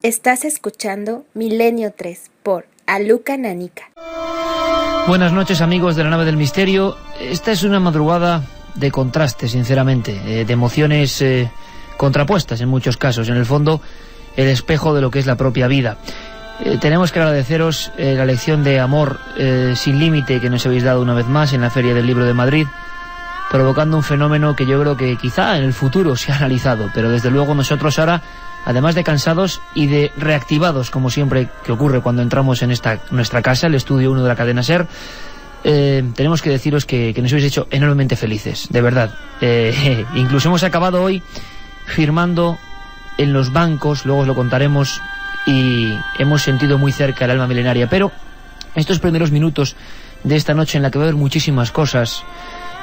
Estás escuchando Milenio 3 por Aluca Nanica. Buenas noches, amigos de la Nave del Misterio. Esta es una madrugada de contrastes, sinceramente, de emociones contrapuestas en muchos casos. En el fondo, el espejo de lo que es la propia vida. Tenemos que agradeceros la lección de amor sin límite que nos habéis dado una vez más en la Feria del Libro de Madrid, provocando un fenómeno que yo creo que quizá en el futuro se ha analizado, pero desde luego nosotros ahora, además de cansados y de reactivados, como siempre que ocurre cuando entramos en nuestra casa, el estudio 1 de la cadena SER, tenemos que deciros que nos habéis hecho enormemente felices, de verdad. Incluso hemos acabado hoy firmando en los bancos, luego os lo contaremos, y hemos sentido muy cerca el alma milenaria. Pero estos primeros minutos de esta noche, en la que va a haber muchísimas cosas,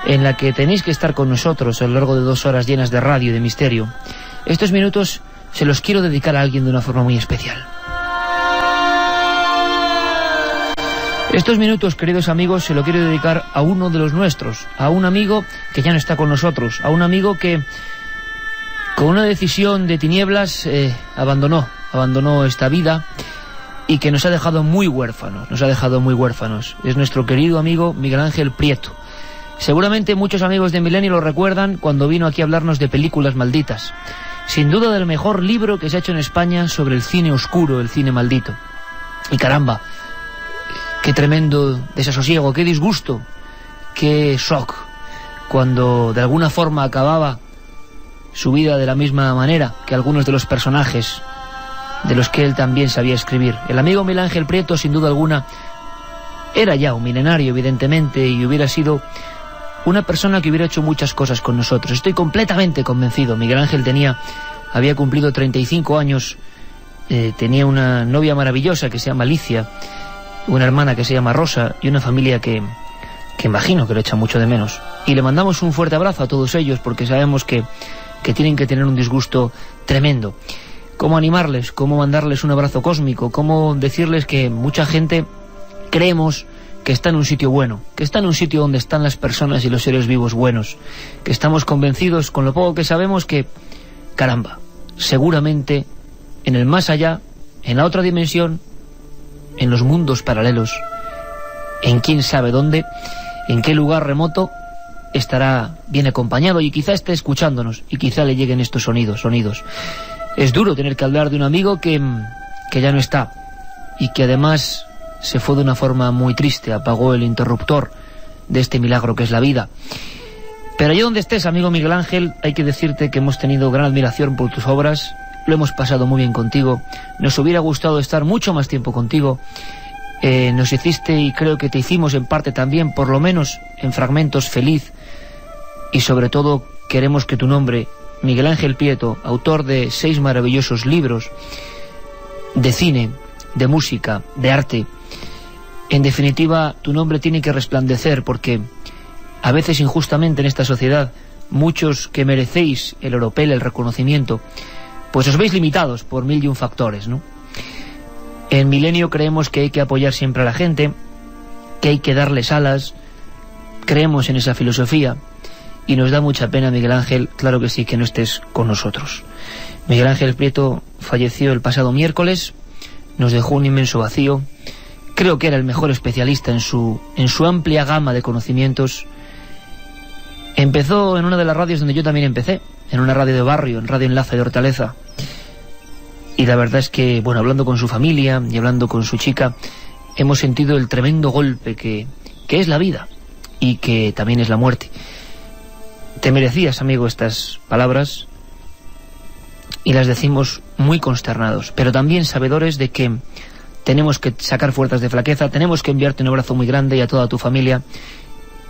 en la que tenéis que estar con nosotros a lo largo de 2 horas llenas de radio y de misterio, estos minutos se los quiero dedicar a alguien de una forma muy especial. Estos minutos, queridos amigos, se lo quiero dedicar a uno de los nuestros, a un amigo que ya no está con nosotros, a un amigo que con una decisión de tinieblas abandonó esta vida y que nos ha dejado muy huérfanos. Es nuestro querido amigo Miguel Ángel Prieto. Seguramente muchos amigos de Milenio lo recuerdan cuando vino aquí a hablarnos de Películas Malditas. Sin duda del mejor libro que se ha hecho en España sobre el cine oscuro, el cine maldito. Y caramba, qué tremendo desasosiego, qué disgusto, qué shock, cuando de alguna forma acababa su vida de la misma manera que algunos de los personajes de los que él también sabía escribir. El amigo Miguel Ángel Prieto, sin duda alguna, era ya un milenario, evidentemente, y hubiera sido una persona que hubiera hecho muchas cosas con nosotros. Estoy completamente convencido. Miguel Ángel había cumplido 35 años, tenía una novia maravillosa que se llama Alicia, una hermana que se llama Rosa y una familia que imagino que lo echa mucho de menos. Y le mandamos un fuerte abrazo a todos ellos, porque sabemos que tienen que tener un disgusto tremendo. Cómo animarles, cómo mandarles un abrazo cósmico, cómo decirles que mucha gente creemos que está en un sitio bueno, que está en un sitio donde están las personas y los seres vivos buenos, que estamos convencidos con lo poco que sabemos que, caramba, seguramente en el más allá, en la otra dimensión, en los mundos paralelos, en quién sabe dónde, en qué lugar remoto, estará bien acompañado y quizá esté escuchándonos y quizá le lleguen estos sonidos. Es duro tener que hablar de un amigo que ya no está y que además se fue de una forma muy triste, apagó el interruptor de este milagro que es la vida. Pero allá donde estés, amigo Miguel Ángel, hay que decirte que hemos tenido gran admiración por tus obras, lo hemos pasado muy bien contigo, nos hubiera gustado estar mucho más tiempo contigo, nos hiciste, y creo que te hicimos en parte también, por lo menos en fragmentos, feliz, y sobre todo queremos que tu nombre, Miguel Ángel Prieto, autor de 6 maravillosos libros de cine, de música, de arte, en definitiva, tu nombre tiene que resplandecer, porque a veces injustamente en esta sociedad, muchos que merecéis el oropel, el reconocimiento, pues os veis limitados por 1001 factores, ¿no? En Milenio creemos que hay que apoyar siempre a la gente, que hay que darles alas, creemos en esa filosofía, y nos da mucha pena, Miguel Ángel, claro que sí, que no estés con nosotros. Miguel Ángel Prieto falleció el pasado miércoles, nos dejó un inmenso vacío. Creo que era el mejor especialista en su amplia gama de conocimientos. Empezó en una de las radios donde yo también empecé, en una radio de barrio, en Radio Enlace de Hortaleza. Y la verdad es que, bueno, hablando con su familia y hablando con su chica, hemos sentido el tremendo golpe que es la vida y que también es la muerte. Te merecías, amigo, estas palabras, y las decimos muy consternados, pero también sabedores de que tenemos que sacar fuerzas de flaqueza, tenemos que enviarte un abrazo muy grande y a toda tu familia.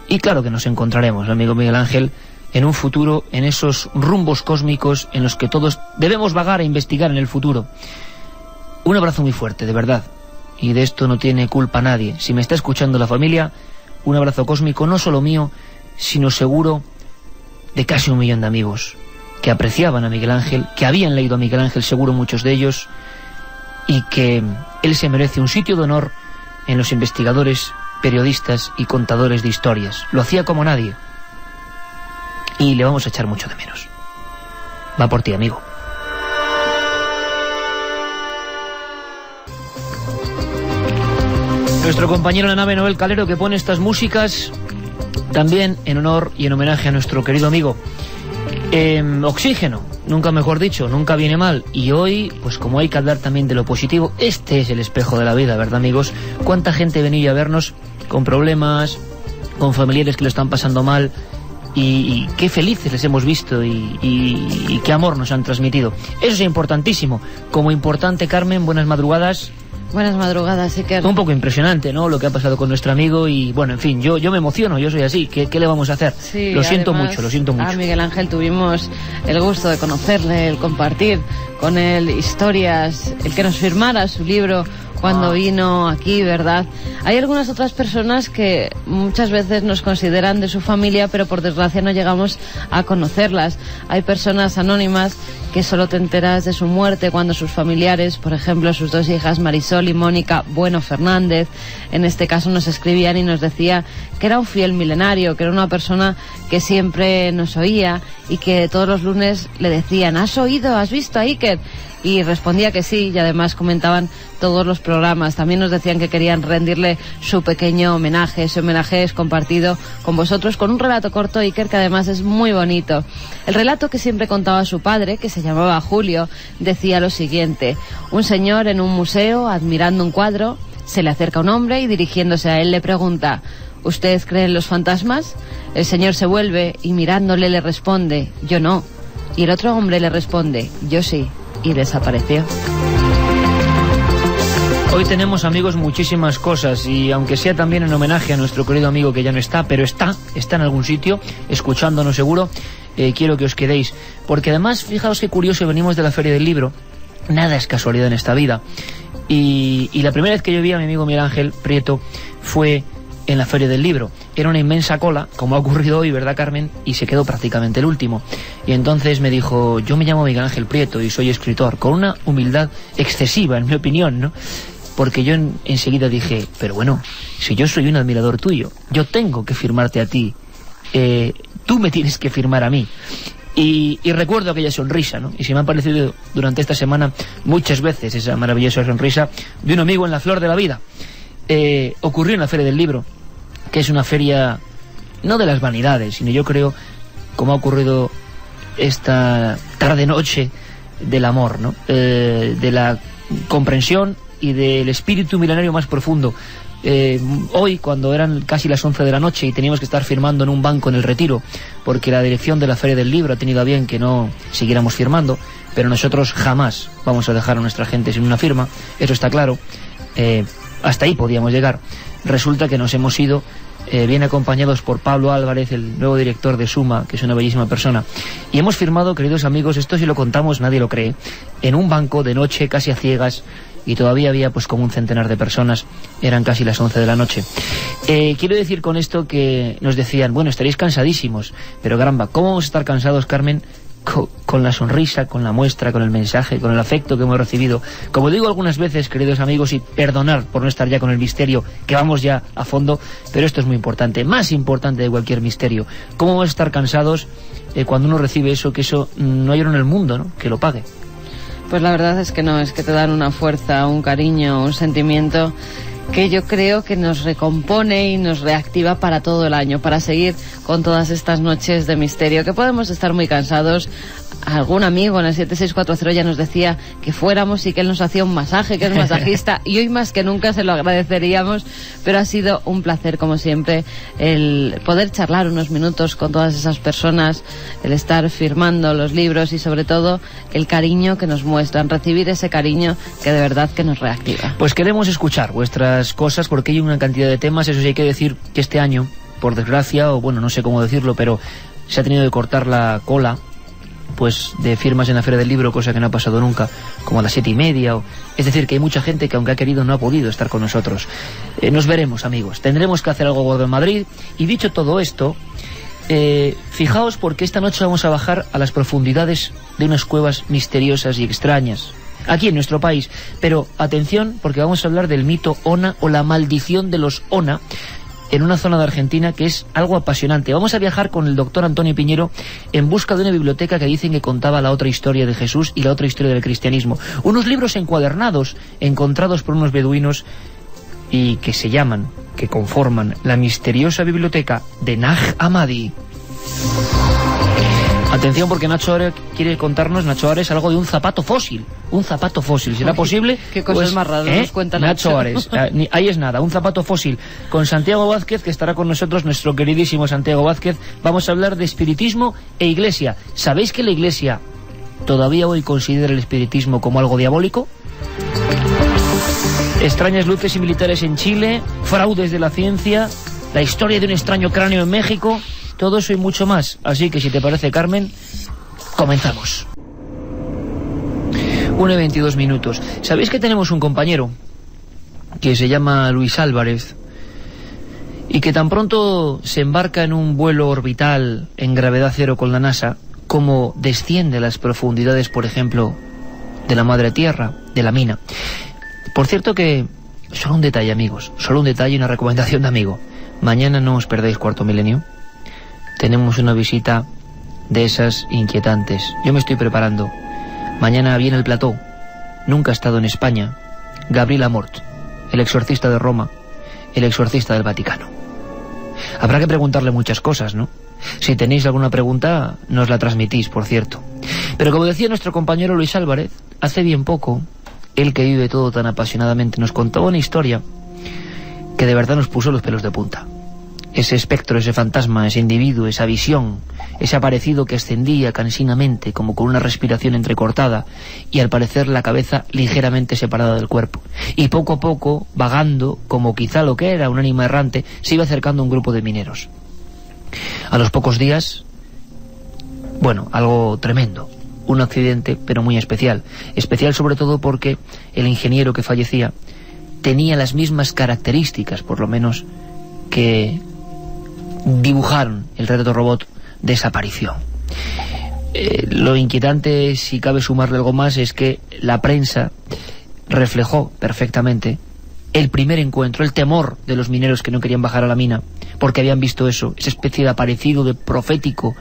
Y claro que nos encontraremos, amigo Miguel Ángel, en un futuro, en esos rumbos cósmicos en los que todos debemos vagar e investigar en el futuro. Un abrazo muy fuerte, de verdad. Y de esto no tiene culpa nadie. Si me está escuchando la familia, un abrazo cósmico, no solo mío, sino seguro de casi 1 millón de amigos que apreciaban a Miguel Ángel, que habían leído a Miguel Ángel, seguro muchos de ellos, y que él se merece un sitio de honor en los investigadores, periodistas y contadores de historias. Lo hacía como nadie. Y le vamos a echar mucho de menos. Va por ti, amigo. Nuestro compañero en la nave, Noel Calero, que pone estas músicas también en honor y en homenaje a nuestro querido amigo. Oxígeno, nunca mejor dicho, nunca viene mal. Y hoy, pues como hay que hablar también de lo positivo, este es el espejo de la vida, ¿verdad, amigos? Cuánta gente venía a vernos con problemas, con familiares que lo están pasando mal, y qué felices les hemos visto y qué amor nos han transmitido. Eso es importantísimo. Como importante, Carmen, buenas madrugadas. Buenas madrugadas, Iker. Un poco impresionante, ¿no?, lo que ha pasado con nuestro amigo. Y bueno, en fin, yo me emociono, yo soy así. ¿Qué le vamos a hacer? Sí, lo siento además, mucho, lo siento mucho. A Miguel Ángel tuvimos el gusto de conocerle, el compartir con él historias, el que nos firmara su libro cuando vino aquí, ¿verdad? Hay algunas otras personas que muchas veces nos consideran de su familia, pero por desgracia no llegamos a conocerlas. Hay personas anónimas que solo te enteras de su muerte cuando sus familiares, por ejemplo, sus dos hijas Marisol y Mónica Bueno Fernández, en este caso nos escribían y nos decía que era un fiel milenario, que era una persona que siempre nos oía y que todos los lunes le decían: ¿has oído? ¿Has visto a Iker? Y respondía que sí, y además comentaban todos los programas. También nos decían que querían rendirle su pequeño homenaje. Ese homenaje es compartido con vosotros con un relato corto, Iker, que además es muy bonito. El relato que siempre contaba su padre, que se llamaba Julio, decía lo siguiente: un señor en un museo, admirando un cuadro, se le acerca un hombre y dirigiéndose a él le pregunta: ¿usted cree en los fantasmas? El señor se vuelve y mirándole le responde: yo no. Y el otro hombre le responde: yo sí. Y desapareció. Hoy tenemos, amigos, muchísimas cosas, y aunque sea también en homenaje a nuestro querido amigo que ya no está, pero está en algún sitio, escuchándonos seguro, quiero que os quedéis, porque además, fijaos qué curioso, venimos de la Feria del Libro, nada es casualidad en esta vida, y la primera vez que yo vi a mi amigo Miguel Ángel Prieto fue en la Feria del Libro. Era una inmensa cola, como ha ocurrido hoy, ¿verdad, Carmen? Y se quedó prácticamente el último. Y entonces me dijo: yo me llamo Miguel Ángel Prieto y soy escritor, con una humildad excesiva, en mi opinión, ¿no? Porque yo enseguida dije: pero bueno, si yo soy un admirador tuyo, yo tengo que firmarte a ti, tú me tienes que firmar a mí. Y recuerdo aquella sonrisa, ¿no? Y se me ha aparecido durante esta semana muchas veces esa maravillosa sonrisa de un amigo en la flor de la vida. Ocurrió en la Feria del Libro, que es una feria no de las vanidades, sino, yo creo, como ha ocurrido esta tarde-noche, del amor, ¿no? De la comprensión y del espíritu milenario más profundo. Hoy, cuando eran casi las 11 de la noche y teníamos que estar firmando en un banco en el Retiro, porque la dirección de la Feria del Libro ha tenido a bien que no siguiéramos firmando, pero nosotros jamás vamos a dejar a nuestra gente sin una firma, eso está claro. Hasta ahí podíamos llegar. Resulta que nos hemos ido bien acompañados por Pablo Álvarez, el nuevo director de Suma, que es una bellísima persona, y hemos firmado, queridos amigos, esto si lo contamos nadie lo cree, en un banco de noche, casi a ciegas, y todavía había pues como un centenar de personas, eran casi las 11 de la noche. Quiero decir con esto que nos decían: bueno, estaréis cansadísimos, pero caramba, ¿cómo vamos a estar cansados, Carmen? Con la sonrisa, con la muestra, con el mensaje, con el afecto que hemos recibido. Como digo algunas veces, queridos amigos, y perdonar por no estar ya con el misterio, que vamos ya a fondo, pero esto es muy importante, más importante de cualquier misterio. ¿Cómo vamos a estar cansados cuando uno recibe eso, que eso no hay oro en el mundo, ¿no?, que lo pague? Pues la verdad es que no, es que te dan una fuerza, un cariño, un sentimiento que yo creo que nos recompone y nos reactiva para todo el año, para seguir con todas estas noches de misterio, que podemos estar muy cansados. Algún amigo en el 7640 ya nos decía que fuéramos y que él nos hacía un masaje, que es masajista, y hoy más que nunca se lo agradeceríamos, pero ha sido un placer, como siempre, el poder charlar unos minutos con todas esas personas, el estar firmando los libros y sobre todo el cariño que nos muestran, recibir ese cariño que de verdad que nos reactiva. Pues queremos escuchar vuestras cosas, porque hay una cantidad de temas. Eso sí, hay que decir que este año, por desgracia, o bueno, no sé cómo decirlo, pero se ha tenido que cortar la cola pues de firmas en la Feria del Libro, cosa que no ha pasado nunca, como a las 7:30, es decir, que hay mucha gente que, aunque ha querido, no ha podido estar con nosotros. Nos veremos, amigos, tendremos que hacer algo gordo en Madrid. Y dicho todo esto, fijaos, porque esta noche vamos a bajar a las profundidades de unas cuevas misteriosas y extrañas aquí en nuestro país. Pero atención, porque vamos a hablar del mito Ona, o la maldición de los Ona, en una zona de Argentina que es algo apasionante. Vamos a viajar con el doctor Antonio Piñero en busca de una biblioteca que dicen que contaba la otra historia de Jesús y la otra historia del cristianismo. Unos libros encuadernados encontrados por unos beduinos y que se llaman, que conforman la misteriosa biblioteca de Nag Hammadi. Atención, porque Nacho Ares quiere contarnos, algo de un zapato fósil. Un zapato fósil, ¿será posible? Qué cosas más raras nos cuenta Nacho Ares. Ahí es nada, un zapato fósil. Con Santiago Vázquez, que estará con nosotros, nuestro queridísimo Santiago Vázquez, vamos a hablar de espiritismo e iglesia. ¿Sabéis que la iglesia todavía hoy considera el espiritismo como algo diabólico? Extrañas luces y militares en Chile, fraudes de la ciencia, la historia de un extraño cráneo en México, todo eso y mucho más. Así que si te parece, Carmen, comenzamos. 1:22. ¿Sabéis que tenemos un compañero que se llama Luis Álvarez y que tan pronto se embarca en un vuelo orbital en gravedad cero con la NASA, como desciende a las profundidades, por ejemplo, de la madre tierra, de la mina? Por cierto que, solo un detalle, amigos, solo un detalle y una recomendación de amigo. Mañana no os perdáis Cuarto Milenio. Tenemos una visita de esas inquietantes. Yo me estoy preparando. Mañana viene el plató. Nunca ha estado en España. Gabriel Amort, el exorcista de Roma, el exorcista del Vaticano. Habrá que preguntarle muchas cosas, ¿no? Si tenéis alguna pregunta, nos la transmitís, por cierto. Pero como decía nuestro compañero Luis Álvarez, hace bien poco, él que vive todo tan apasionadamente, nos contaba una historia que de verdad nos puso los pelos de punta. Ese espectro, ese fantasma, ese individuo, esa visión, ese aparecido que ascendía cansinamente, como con una respiración entrecortada, y al parecer la cabeza ligeramente separada del cuerpo. Y poco a poco, vagando, como quizá lo que era un ánima errante, se iba acercando a un grupo de mineros. A los pocos días, bueno, algo tremendo. Un accidente, pero muy especial. Especial sobre todo porque el ingeniero que fallecía tenía las mismas características, por lo menos, que dibujaron el retrato robot de esa aparición. Lo inquietante, si cabe sumarle algo más, es que la prensa reflejó perfectamente el primer encuentro, el temor de los mineros que no querían bajar a la mina, porque habían visto eso, esa especie de aparecido, de profético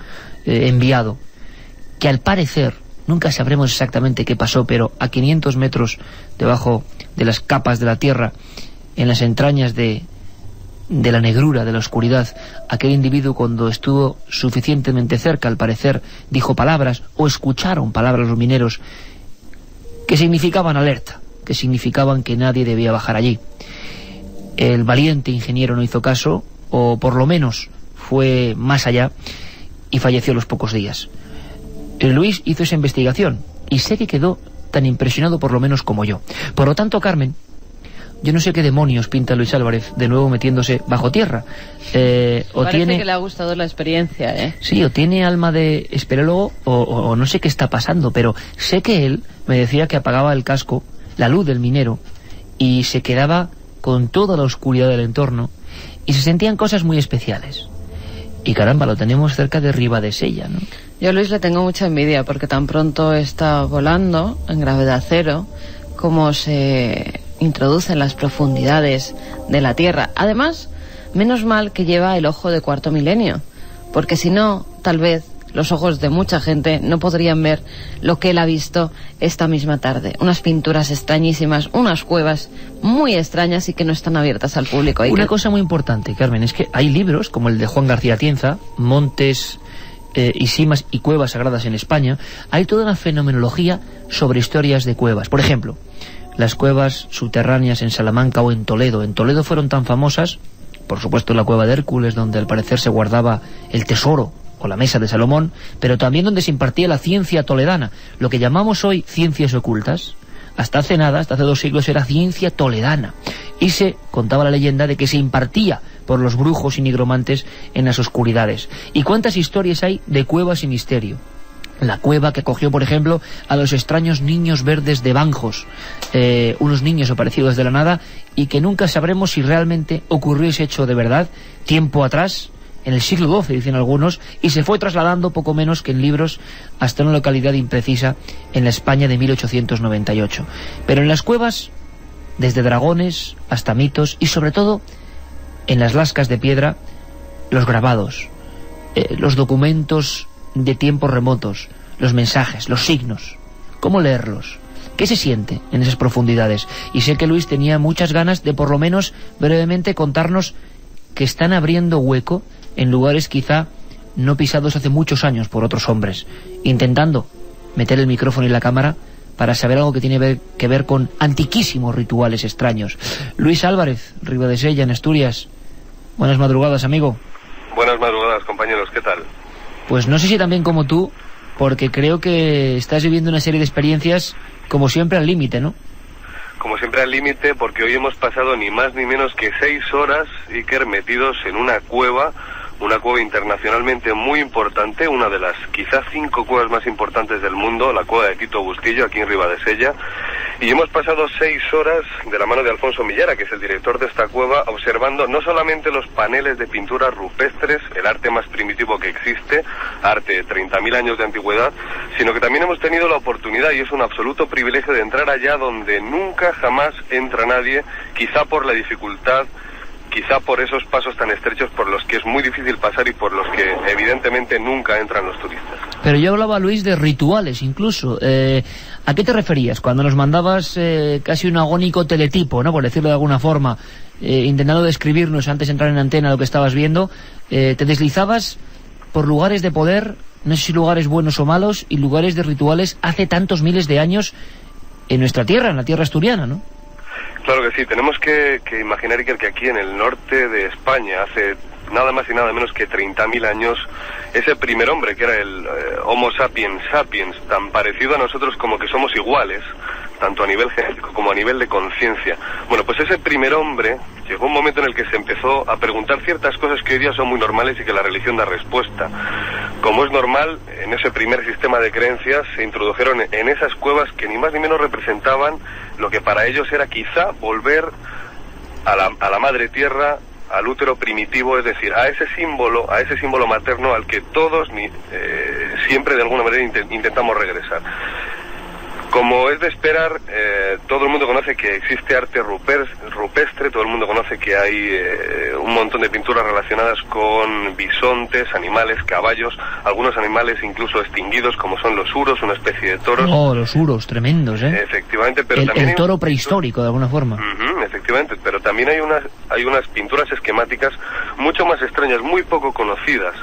enviado, que al parecer, nunca sabremos exactamente qué pasó, pero a 500 metros debajo de las capas de la tierra, en las entrañas de la negrura, de la oscuridad, aquel individuo, cuando estuvo suficientemente cerca, al parecer dijo palabras, o escucharon palabras los mineros, que significaban alerta, que significaban que nadie debía bajar allí. El valiente ingeniero no hizo caso, o por lo menos fue más allá, y falleció a los pocos días. Luis hizo esa investigación, y sé que quedó tan impresionado por lo menos como yo. Por lo tanto, Carmen, yo no sé qué demonios pinta Luis Álvarez de nuevo metiéndose bajo tierra. Parece que le ha gustado la experiencia, ¿eh? Sí, o tiene alma de esperólogo, o no sé qué está pasando, pero sé que él me decía que apagaba el casco, la luz del minero, y se quedaba con toda la oscuridad del entorno, y se sentían cosas muy especiales. Y caramba, lo tenemos cerca de Ribadesella, ¿no? Yo a Luis le tengo mucha envidia, porque tan pronto está volando en gravedad cero, como se introduce en las profundidades de la Tierra. Además, menos mal que lleva el ojo de Cuarto Milenio, porque si no, tal vez los ojos de mucha gente no podrían ver lo que él ha visto esta misma tarde. Unas pinturas extrañísimas, unas cuevas muy extrañas y que no están abiertas al público. Una cosa muy importante, Carmen, es que hay libros como el de Juan García Atienza, Montes y Simas y Cuevas Sagradas en España. Hay toda una fenomenología sobre historias de cuevas. Por ejemplo, las cuevas subterráneas en Salamanca o en Toledo. En Toledo fueron tan famosas, por supuesto, la cueva de Hércules, donde al parecer se guardaba el tesoro, o la mesa de Salomón, pero también donde se impartía la ciencia toledana, lo que llamamos hoy ciencias ocultas. Hasta hace nada, hasta hace 2 siglos, era ciencia toledana, y se contaba la leyenda de que se impartía por los brujos y nigromantes en las oscuridades. ¿Y cuántas historias hay de cuevas y misterio? La cueva que acogió, por ejemplo, a los extraños niños verdes de Banjos, unos niños aparecidos de la nada, y que nunca sabremos si realmente ocurrió ese hecho de verdad, tiempo atrás, en el siglo XII, dicen algunos, y se fue trasladando poco menos que en libros hasta una localidad imprecisa en la España de 1898. Pero en las cuevas, desde dragones hasta mitos, y sobre todo en las lascas de piedra, los grabados, los documentos de tiempos remotos, los mensajes, los signos. ¿Cómo leerlos? ¿Qué se siente en esas profundidades? Y sé que Luis tenía muchas ganas de por lo menos brevemente contarnos que están abriendo hueco en lugares quizá no pisados hace muchos años por otros hombres, intentando meter el micrófono y la cámara para saber algo que tiene que ver con antiquísimos rituales extraños. Luis Álvarez, Ribadesella, en Asturias. Buenas madrugadas, amigo. Buenas madrugadas, compañeros, ¿qué tal? Pues no sé si también como tú, porque creo que estás viviendo una serie de experiencias, como siempre, al límite, ¿no? Como siempre al límite, porque hoy hemos pasado ni más ni menos que 6 horas, Iker, metidos en una cueva internacionalmente muy importante, una de las quizás 5 cuevas más importantes del mundo, la cueva de Tito Bustillo, aquí en Ribadesella, y hemos pasado 6 horas de la mano de Alfonso Millara, que es el director de esta cueva, observando no solamente los paneles de pinturas rupestres, el arte más primitivo que existe, arte de 30.000 años de antigüedad, sino que también hemos tenido la oportunidad, y es un absoluto privilegio, de entrar allá donde nunca jamás entra nadie, quizá por la dificultad, quizá por esos pasos tan estrechos por los que es muy difícil pasar y por los que evidentemente nunca entran los turistas. Pero yo hablaba, Luis, de rituales incluso. ¿A qué te referías cuando nos mandabas casi un agónico teletipo, ¿no?, por decirlo de alguna forma, intentando describirnos antes de entrar en antena lo que estabas viendo? Te deslizabas por lugares de poder, no sé si lugares buenos o malos, y lugares de rituales hace tantos miles de años en nuestra tierra, en la tierra asturiana, ¿no? Claro que sí, tenemos que imaginar, Iker, que aquí en el norte de España, hace nada más y nada menos que 30.000 años, ese primer hombre, que era el Homo sapiens sapiens, tan parecido a nosotros como que somos iguales, tanto a nivel genético como a nivel de conciencia. Bueno, pues ese primer hombre, llegó un momento en el que se empezó a preguntar ciertas cosas que hoy día son muy normales y que la religión da respuesta. Como es normal, en ese primer sistema de creencias se introdujeron en esas cuevas que ni más ni menos representaban lo que para ellos era quizá volver a la madre tierra, al útero primitivo, es decir, a ese símbolo materno al que todos siempre de alguna manera intentamos regresar. Como es de esperar, todo el mundo conoce que existe arte rupestre, todo el mundo conoce que hay un montón de pinturas relacionadas con bisontes, animales, caballos, algunos animales incluso extinguidos, como son los uros, una especie de toros. Oh, los uros, tremendos, ¿eh? Efectivamente, pero también el toro prehistórico, de alguna forma. Efectivamente, pero también hay unas pinturas esquemáticas mucho más extrañas, muy poco conocidas,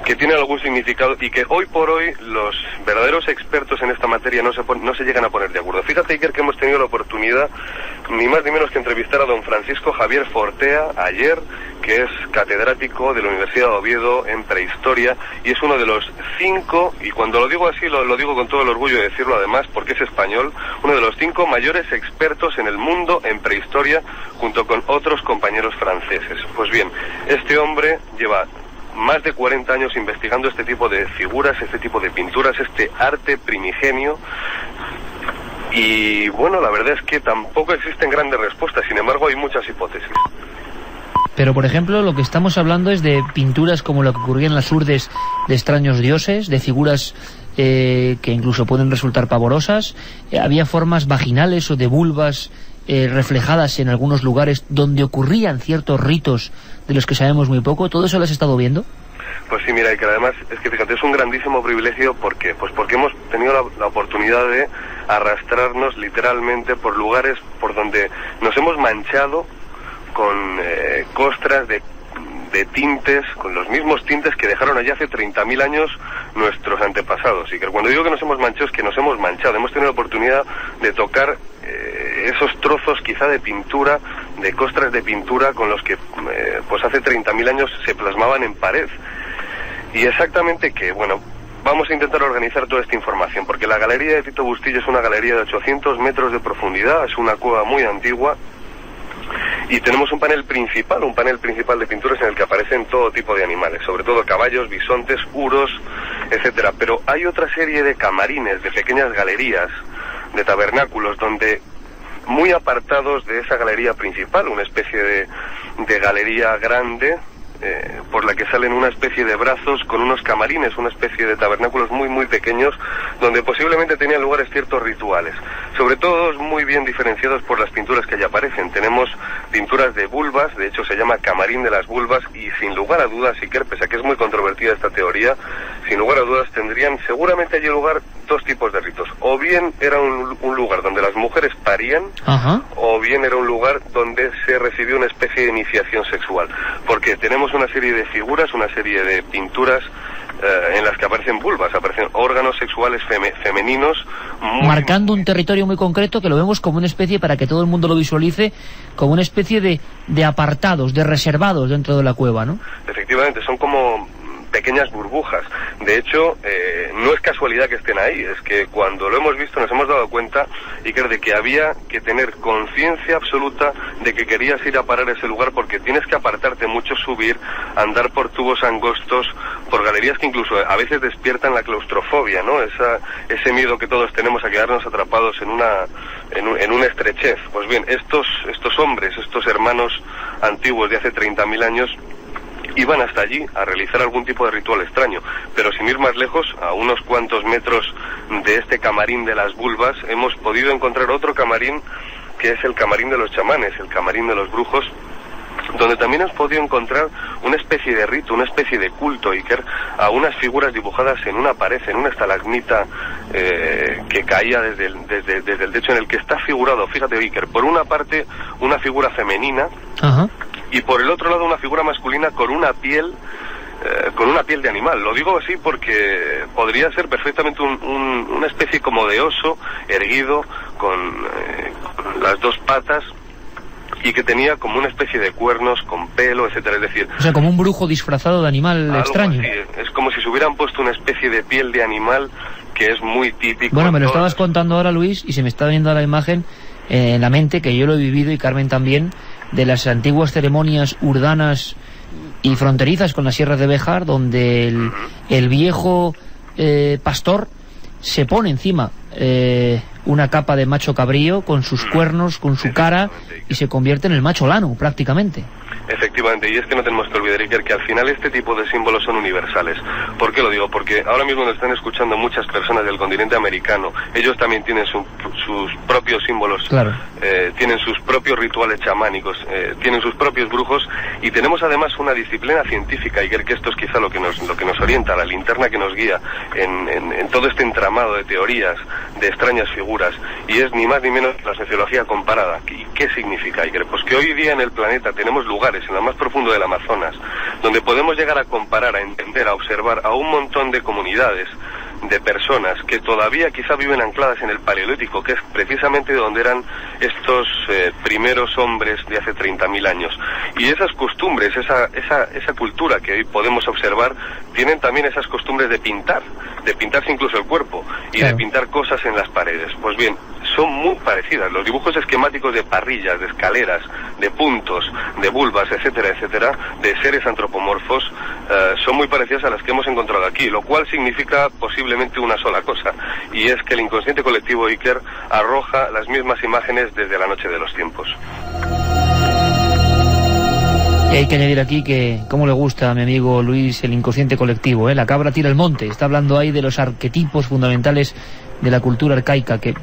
que tienen algún significado y que hoy por hoy los verdaderos expertos en esta materia no se llegan a poner de acuerdo. Fíjate, Iker, que hemos tenido la oportunidad ni más ni menos que entrevistar a don Francisco Javier Fortea ayer, que es catedrático de la Universidad de Oviedo en prehistoria y es uno de los 5, y cuando lo digo así lo digo con todo el orgullo de decirlo además porque es español, uno de los 5 mayores expertos en el mundo en prehistoria junto con otros compañeros franceses. Pues bien, este hombre lleva más de 40 años investigando este tipo de figuras, este tipo de pinturas, este arte primigenio. Y bueno, la verdad es que tampoco existen grandes respuestas, sin embargo hay muchas hipótesis. Pero, por ejemplo, lo que estamos hablando es de pinturas como lo que ocurría en las urdes de extraños dioses, de figuras que incluso pueden resultar pavorosas. Había formas vaginales o de vulvas reflejadas en algunos lugares donde ocurrían ciertos ritos de los que sabemos muy poco. ¿Todo eso lo has estado viendo? Pues sí, mira, y que además es que fíjate, es un grandísimo privilegio porque hemos tenido la oportunidad de arrastrarnos literalmente por lugares por donde nos hemos manchado con costras de tintes, con los mismos tintes que dejaron allá hace 30.000 años nuestros antepasados. Y que cuando digo que nos hemos manchado es que nos hemos manchado, hemos tenido la oportunidad de tocar esos trozos quizá de pintura, de costras de pintura con los que pues hace 30.000 años se plasmaban en pared. Y exactamente que, bueno, vamos a intentar organizar toda esta información, porque la galería de Tito Bustillo es una galería de 800 metros de profundidad, es una cueva muy antigua, y tenemos un panel principal de pinturas en el que aparecen todo tipo de animales, sobre todo caballos, bisontes, uros, etcétera. Pero hay otra serie de camarines, de pequeñas galerías, de tabernáculos, donde muy apartados de esa galería principal, una especie de galería grande, por la que salen una especie de brazos con unos camarines, una especie de tabernáculos muy muy pequeños, donde posiblemente tenían lugares ciertos rituales, sobre todo muy bien diferenciados por las pinturas que allí aparecen. Tenemos pinturas de vulvas, de hecho se llama camarín de las vulvas, y sin lugar a dudas, Iker, pese a que es muy controvertida esta teoría, sin lugar a dudas tendrían seguramente allí lugar dos tipos de ritos. O bien era un lugar donde las mujeres parían, Ajá. o bien era un lugar donde se recibió una especie de iniciación sexual. Porque tenemos una serie de figuras, una serie de pinturas en las que aparecen vulvas, aparecen órganos sexuales femeninos. Marcando un territorio muy concreto que lo vemos como una especie, para que todo el mundo lo visualice, como una especie de apartados, de reservados dentro de la cueva, ¿no? Efectivamente, son como pequeñas burbujas. De hecho, no es casualidad que estén ahí, es que cuando lo hemos visto nos hemos dado cuenta, Iker, de que había que tener conciencia absoluta de que querías ir a parar a ese lugar, porque tienes que apartarte mucho, subir, andar por tubos angostos, por galerías que incluso a veces despiertan la claustrofobia, ¿no? Ese miedo que todos tenemos a quedarnos atrapados en una estrechez. Pues bien, estos hombres, estos hermanos antiguos de hace 30.000 años, iban hasta allí a realizar algún tipo de ritual extraño, pero sin ir más lejos, a unos cuantos metros de este camarín de las vulvas, hemos podido encontrar otro camarín, que es el camarín de los chamanes, el camarín de los brujos, donde también hemos podido encontrar una especie de rito, una especie de culto, Iker, a unas figuras dibujadas en una pared, en una estalagmita que caía desde el techo, en el que está figurado, fíjate, Iker, por una parte una figura femenina. Ajá. Y por el otro lado una figura masculina con una piel de animal. Lo digo así porque podría ser perfectamente una especie como de oso erguido con las dos patas, y que tenía como una especie de cuernos con pelo, etcétera. Es decir, o sea, como un brujo disfrazado de animal extraño. Así. Es como si se hubieran puesto una especie de piel de animal, que es muy típico. Bueno, me lo estabas contando ahora, Luis, y se me está viendo la imagen en la mente, que yo lo he vivido, y Carmen también, de las antiguas ceremonias urdanas y fronterizas con las sierras de Béjar, donde el viejo pastor se pone encima una capa de macho cabrío con sus cuernos, con su cara, y se convierte en el macho lano, prácticamente. Efectivamente, y es que no tenemos que olvidar, Iker, que al final este tipo de símbolos son universales. ¿Por qué lo digo? Porque ahora mismo nos están escuchando muchas personas del continente americano. Ellos también tienen sus propios símbolos, claro. Tienen sus propios rituales chamánicos, tienen sus propios brujos, y tenemos además una disciplina científica, Iker, que esto es quizá lo que nos orienta, la linterna que nos guía en todo este entramado de teorías, de extrañas figuras, y es ni más ni menos la sociología comparada. ¿Y qué significa, Iker? Pues que hoy día en el planeta tenemos lugares en lo más profundo del Amazonas donde podemos llegar a comparar, a entender, a observar a un montón de comunidades, de personas que todavía quizá viven ancladas en el Paleolítico, que es precisamente donde eran estos primeros hombres de hace 30.000 años. Y esas costumbres, esa cultura que hoy podemos observar, tienen también esas costumbres de pintarse incluso el cuerpo, y claro, de pintar cosas en las paredes. Pues bien, son muy parecidas. Los dibujos esquemáticos de parrillas, de escaleras, de puntos, de vulvas, etcétera, etcétera, de seres antropomorfos, son muy parecidas a las que hemos encontrado aquí, lo cual significa posiblemente una sola cosa, y es que el inconsciente colectivo, Iker, arroja las mismas imágenes desde la noche de los tiempos. Y hay que añadir aquí que, cómo le gusta a mi amigo Luis el inconsciente colectivo, ¿eh? La cabra tira el monte. Está hablando ahí de los arquetipos fundamentales de la cultura arcaica, que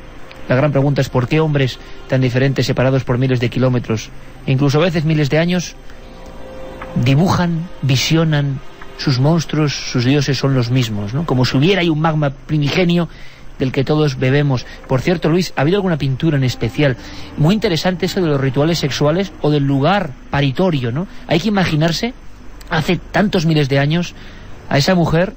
la gran pregunta es ¿por qué hombres tan diferentes, separados por miles de kilómetros, e incluso a veces miles de años, dibujan, visionan sus monstruos, sus dioses son los mismos, ¿no? Como si hubiera ahí un magma primigenio del que todos bebemos. Por cierto, Luis, ¿ha habido alguna pintura en especial? Muy interesante eso de los rituales sexuales o del lugar paritorio, ¿no? Hay que imaginarse, hace tantos miles de años, a esa mujer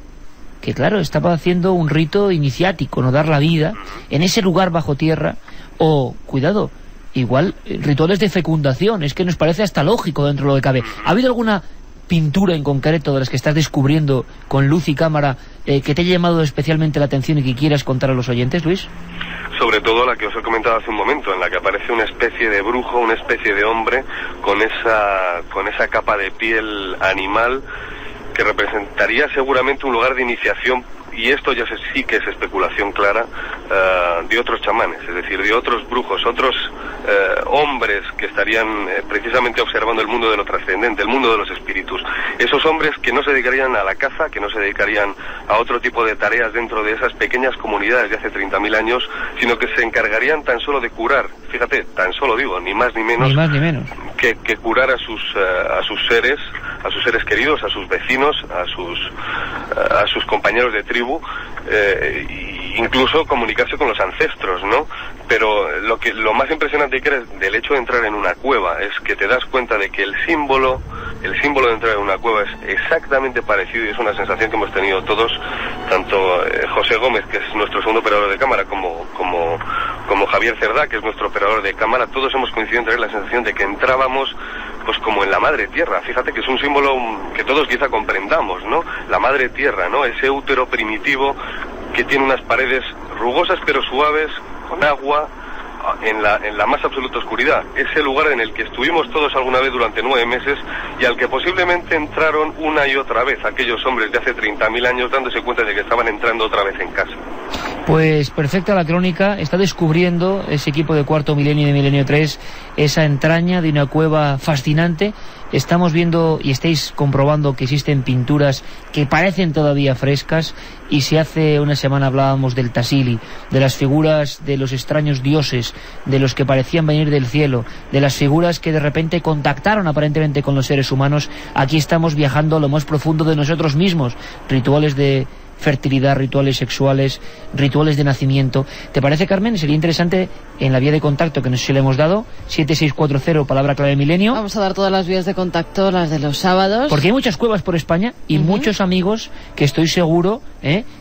que, claro, estaba haciendo un rito iniciático, no dar la vida, en ese lugar bajo tierra, o, cuidado, igual, rituales de fecundación. Es que nos parece hasta lógico dentro de lo que cabe. ¿Ha habido alguna pintura en concreto de las que estás descubriendo con luz y cámara que te haya llamado especialmente la atención y que quieras contar a los oyentes, Luis? Sobre todo la que os he comentado hace un momento, en la que aparece una especie de brujo, una especie de hombre con esa capa de piel animal, que representaría seguramente un lugar de iniciación, y esto ya sí que es especulación clara, de otros chamanes, es decir, de otros brujos, otros hombres que estarían precisamente observando el mundo de lo trascendente, el mundo de los espíritus. Esos hombres que no se dedicarían a la caza, que no se dedicarían a otro tipo de tareas dentro de esas pequeñas comunidades de hace 30.000 años, sino que se encargarían tan solo de curar, fíjate, tan solo digo, ni más ni menos, que curar a sus seres queridos, a sus vecinos, a sus compañeros de tribu, incluso comunicarse con los ancestros, ¿no? Pero lo más impresionante del hecho de entrar en una cueva es que te das cuenta de que el símbolo de entrar en una cueva es exactamente parecido, y es una sensación que hemos tenido todos, tanto José Gómez, que es nuestro segundo operador de cámara, como Javier Cerdá, que es nuestro operador de cámara. Todos hemos coincidido en tener la sensación de que entrábamos pues como en la madre tierra. Fíjate que es un símbolo que todos quizá comprendamos, ¿no? La madre tierra, ¿no? Ese útero primitivo que tiene unas paredes rugosas pero suaves, con agua, en la más absoluta oscuridad. Ese lugar en el que estuvimos todos alguna vez durante 9 meses y al que posiblemente entraron una y otra vez aquellos hombres de hace 30.000 años dándose cuenta de que estaban entrando otra vez en casa. Pues perfecta la crónica, está descubriendo ese equipo de Cuarto Milenio y de Milenio 3 esa entraña de una cueva fascinante. Estamos viendo y estáis comprobando que existen pinturas que parecen todavía frescas, y si hace una semana hablábamos del Tassili, de las figuras de los extraños dioses, de los que parecían venir del cielo, de las figuras que de repente contactaron aparentemente con los seres humanos, aquí estamos viajando a lo más profundo de nosotros mismos, rituales de fertilidad, rituales sexuales, rituales de nacimiento. ¿Te parece, Carmen? Sería interesante en la vía de contacto que no sé si le hemos dado, 7640, palabra clave milenio. Vamos a dar todas las vías de contacto, las de los sábados. Porque hay muchas cuevas por España y muchos amigos que estoy seguro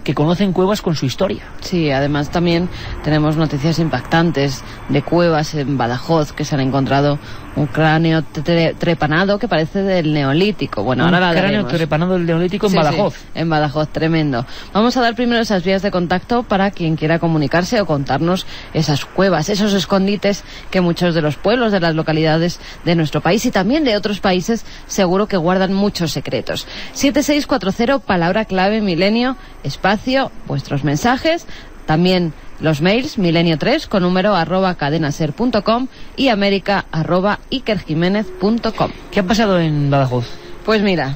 que conocen cuevas con su historia. Sí, además también tenemos noticias impactantes de cuevas en Badajoz, que se han encontrado un cráneo trepanado que parece del Neolítico. Bueno, ahora la cráneo trepanado del Neolítico en Badajoz. Sí, en Badajoz, tremendo. Vamos a dar primero esas vías de contacto para quien quiera comunicarse o contarnos esas cuevas, esos escondites que muchos de los pueblos, de las localidades de nuestro país y también de otros países seguro que guardan muchos secretos. 7640, palabra clave milenio, espacio, vuestros mensajes, también los mails, milenio3 con número @cadenaser.com y america@ikerjimenez.com. ¿Qué ha pasado en Badajoz? Pues mira,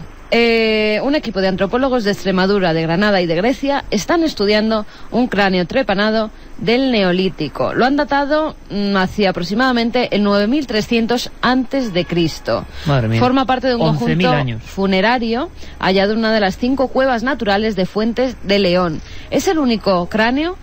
un equipo de antropólogos de Extremadura, de Granada y de Grecia están estudiando un cráneo trepanado del Neolítico. Lo han datado hacia aproximadamente el 9300 antes de Cristo. Madre mía. Forma parte de un conjunto años. funerario hallado en una de las 5 cuevas naturales de Fuentes de León. Es el único cráneo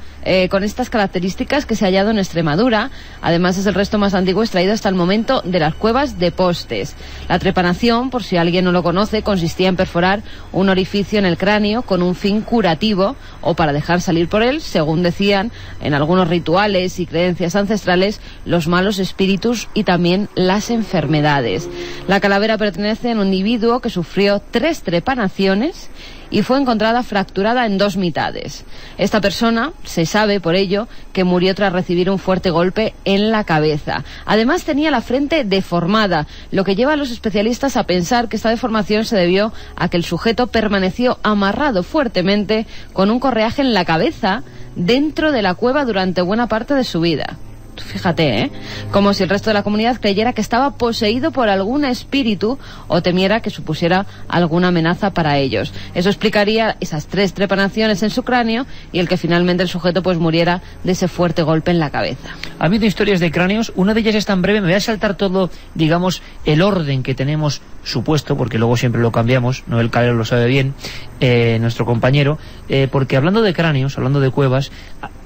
con estas características que se ha hallado en Extremadura. Además es el resto más antiguo extraído hasta el momento de las cuevas de Postes. La trepanación, por si alguien no lo conoce, consistía en perforar un orificio en el cráneo con un fin curativo o para dejar salir por él, según decían en algunos rituales y creencias ancestrales, los malos espíritus y también las enfermedades. La calavera pertenece a un individuo que sufrió 3 trepanaciones y fue encontrada fracturada en 2 mitades. Esta persona, se sabe por ello, que murió tras recibir un fuerte golpe en la cabeza. Además tenía la frente deformada, lo que lleva a los especialistas a pensar que esta deformación se debió a que el sujeto permaneció amarrado fuertemente con un correaje en la cabeza dentro de la cueva durante buena parte de su vida. Fíjate, como si el resto de la comunidad creyera que estaba poseído por algún espíritu o temiera que supusiera alguna amenaza para ellos. Eso explicaría esas 3 trepanaciones en su cráneo y el que finalmente el sujeto pues muriera de ese fuerte golpe en la cabeza. Ha habido historias de cráneos, una de ellas es tan breve, me voy a saltar todo, digamos, el orden que tenemos supuesto, porque luego siempre lo cambiamos, Noel Calero lo sabe bien, nuestro compañero, porque hablando de cráneos, hablando de cuevas,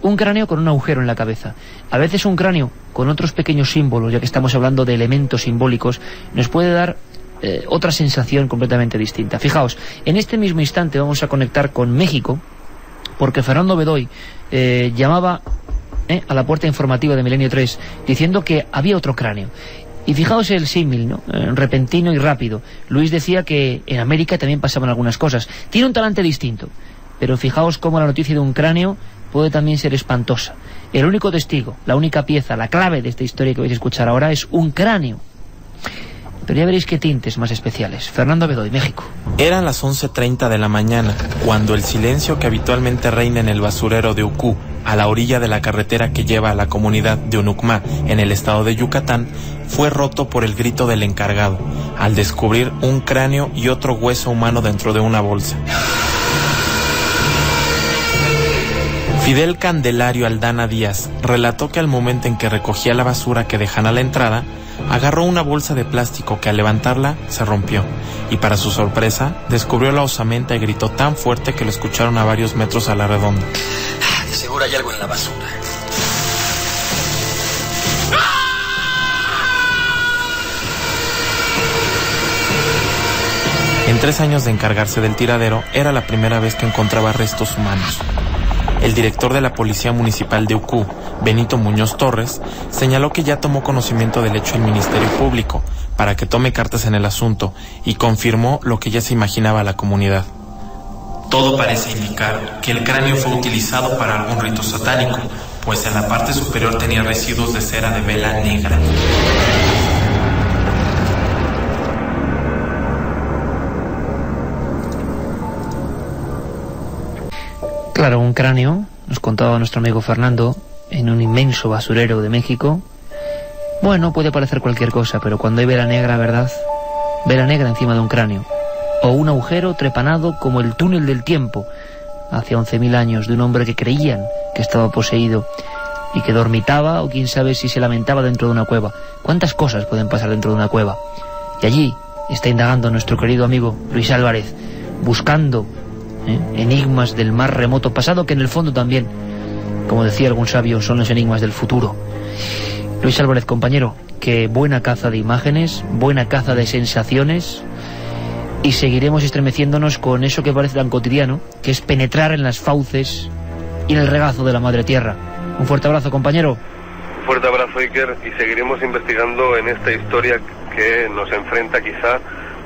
un cráneo con un agujero en la cabeza, a veces un cráneo con otros pequeños símbolos, ya que estamos hablando de elementos simbólicos, nos puede dar otra sensación completamente distinta. Fijaos, en este mismo instante vamos a conectar con México, porque Fernando Bedoy llamaba a la puerta informativa de Milenio 3 diciendo que había otro cráneo. Y fijaos el símil, ¿no? Repentino y rápido. Luis decía que en América también pasaban algunas cosas. Tiene un talante distinto, pero fijaos cómo la noticia de un cráneo puede también ser espantosa. El único testigo, la única pieza, la clave de esta historia que vais a escuchar ahora es un cráneo. Pero ya veréis qué tintes más especiales. Fernando Bedoy, México. Eran las 11:30 de la mañana, cuando el silencio que habitualmente reina en el basurero de Ucú, a la orilla de la carretera que lleva a la comunidad de Unucmá, en el estado de Yucatán, fue roto por el grito del encargado, al descubrir un cráneo y otro hueso humano dentro de una bolsa. Fidel Candelario Aldana Díaz relató que al momento en que recogía la basura que dejan a la entrada, agarró una bolsa de plástico que al levantarla se rompió y para su sorpresa descubrió la osamenta y gritó tan fuerte que lo escucharon a varios metros a la redonda. De seguro hay algo en la basura. En 3 años de encargarse del tiradero, era la primera vez que encontraba restos humanos. El director de la Policía Municipal de Ucú, Benito Muñoz Torres, señaló que ya tomó conocimiento del hecho el Ministerio Público para que tome cartas en el asunto y confirmó lo que ya se imaginaba la comunidad. Todo parece indicar que el cráneo fue utilizado para algún rito satánico, pues en la parte superior tenía residuos de cera de vela negra. Claro, un cráneo, nos contaba nuestro amigo Fernando, en un inmenso basurero de México. Bueno, puede parecer cualquier cosa, pero cuando hay vela negra, ¿verdad? Vela negra encima de un cráneo. O un agujero trepanado como el túnel del tiempo, hace 11.000 años, de un hombre que creían que estaba poseído y que dormitaba, o quién sabe si se lamentaba dentro de una cueva. ¿Cuántas cosas pueden pasar dentro de una cueva? Y allí está indagando nuestro querido amigo Luis Álvarez, buscando enigmas del más remoto pasado, que en el fondo también, como decía algún sabio, son los enigmas del futuro. Luis Álvarez, compañero, que buena caza de imágenes, buena caza de sensaciones, y seguiremos estremeciéndonos con eso que parece tan cotidiano, que es penetrar en las fauces y en el regazo de la madre tierra. Un fuerte abrazo, compañero. Fuerte abrazo, Iker, y seguiremos investigando en esta historia que nos enfrenta quizá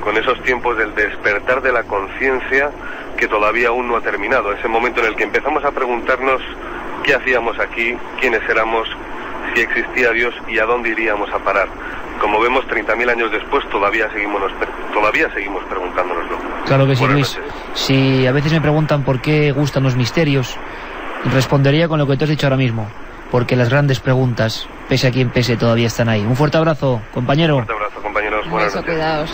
con esos tiempos del despertar de la conciencia que todavía aún no ha terminado, ese momento en el que empezamos a preguntarnos qué hacíamos aquí, quiénes éramos, si existía Dios y a dónde iríamos a parar. Como vemos, 30.000 años después todavía seguimos preguntándonoslo. Claro que sí, Buenas Luis. noches. Si a veces me preguntan por qué gustan los misterios, respondería con lo que tú has dicho ahora mismo, porque las grandes preguntas, pese a quien pese, todavía están ahí. Un fuerte abrazo, compañero. Un fuerte abrazo, compañeros. Un Buenas beso, noches. cuidaos.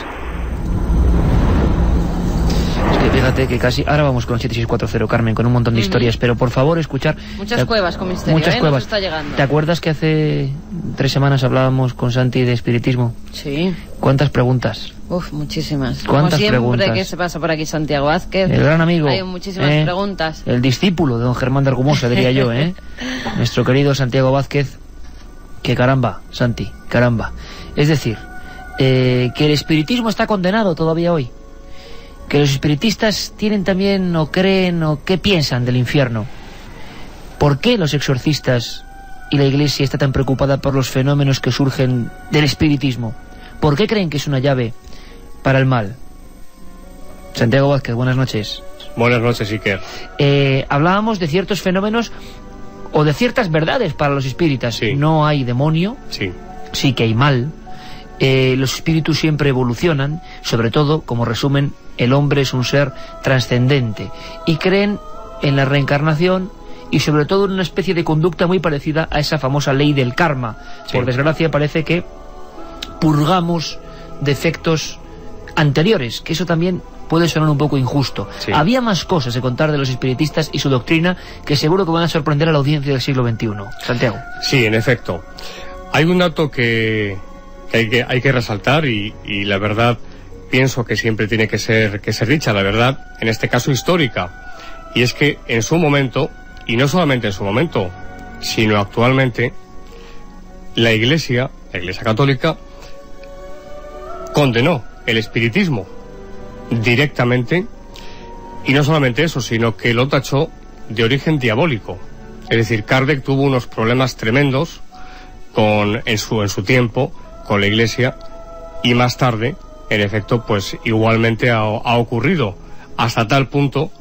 Es que fíjate que casi... Ahora vamos con 7640, Carmen, con un montón de historias, pero por favor, escuchar... Muchas cuevas con misterio, Muchas cuevas. Nos está llegando. ¿Te acuerdas que hace 3 semanas hablábamos con Santi de espiritismo? Sí. ¿Cuántas preguntas? Uf, muchísimas. ¿Cuántas Como siempre preguntas? que se pasa por aquí Santiago Vázquez. El gran amigo. Hay muchísimas preguntas. El discípulo de don Germán de Argumosa, diría yo, Nuestro querido Santiago Vázquez. Que caramba, Santi, caramba. Es decir, que el espiritismo está condenado todavía hoy. Que los espiritistas tienen también, o creen, o qué piensan del infierno. ¿Por qué los exorcistas y la Iglesia está tan preocupada por los fenómenos que surgen del espiritismo? ¿Por qué creen que es una llave para el mal? Santiago Vázquez, buenas noches. Buenas noches, Iker. Hablábamos de ciertos fenómenos o de ciertas verdades para los espíritas. Sí. No hay demonio, Sí. sí que hay mal. Los espíritus siempre evolucionan, sobre todo, como resumen, el hombre es un ser trascendente, y creen en la reencarnación y sobre todo en una especie de conducta muy parecida a esa famosa ley del karma. Sí. Por desgracia parece que purgamos defectos anteriores, que eso también puede sonar un poco injusto. Sí. Había más cosas de contar de los espiritistas y su doctrina que seguro que van a sorprender a la audiencia del siglo XXI. Santiago. Sí, en efecto. Hay un dato que hay que resaltar y la verdad pienso que siempre tiene que ser dicha, la verdad, en este caso histórica. Y es que en su momento, y no solamente en su momento, sino actualmente, la Iglesia Católica, condenó el espiritismo directamente, y no solamente eso, sino que lo tachó de origen diabólico. Es decir, Kardec tuvo unos problemas tremendos en su tiempo con la Iglesia, y más tarde, en efecto, pues igualmente ha ocurrido, hasta tal punto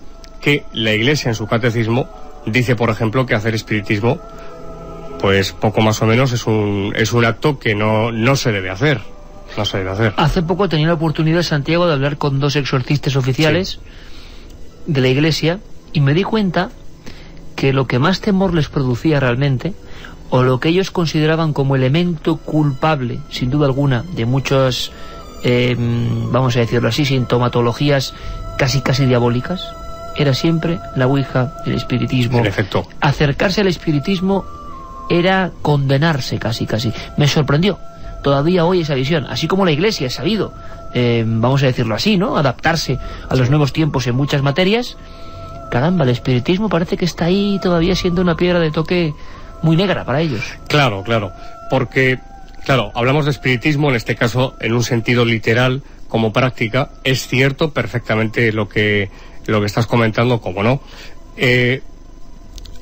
que la Iglesia en su catecismo dice, por ejemplo, que hacer espiritismo, pues poco más o menos es un acto que no se debe hacer. No se debe hacer. Hace poco tenía la oportunidad, Santiago, de hablar con 2 exorcistas oficiales de la Iglesia, y me di cuenta que lo que más temor les producía realmente, o lo que ellos consideraban como elemento culpable, sin duda alguna, de muchas, vamos a decirlo así, sintomatologías casi diabólicas, era siempre la ouija, el espiritismo. En efecto. Acercarse al espiritismo era condenarse casi. Me sorprendió todavía hoy esa visión, así como la Iglesia ha sabido, vamos a decirlo así, ¿no?, adaptarse a los nuevos tiempos en muchas materias. caramba, el espiritismo parece que está ahí todavía siendo una piedra de toque muy negra para ellos. Claro, porque, hablamos de espiritismo, en este caso, en un sentido literal, como práctica. Es cierto perfectamente lo que estás comentando, como no.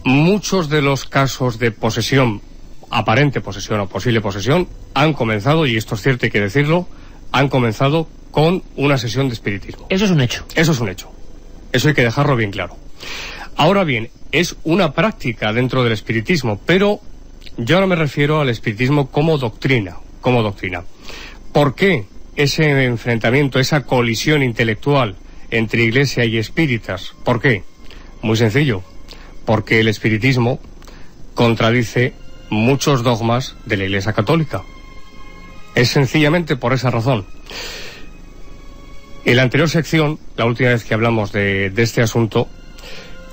Muchos de los casos de posesión, aparente posesión o posible posesión, han comenzado, y esto es cierto, hay que decirlo, han comenzado con una sesión de espiritismo. Eso es un hecho. Eso es un hecho. Eso hay que dejarlo bien claro. Ahora bien, es una práctica dentro del espiritismo, pero yo ahora me refiero al espiritismo como doctrina. ¿Por qué ese enfrentamiento, esa colisión intelectual entre iglesia y espíritas? ¿Por qué? Muy sencillo. Porque el espiritismo contradice muchos dogmas de la Iglesia Católica. Es sencillamente por esa razón. En la anterior sección, la última vez que hablamos de este asunto,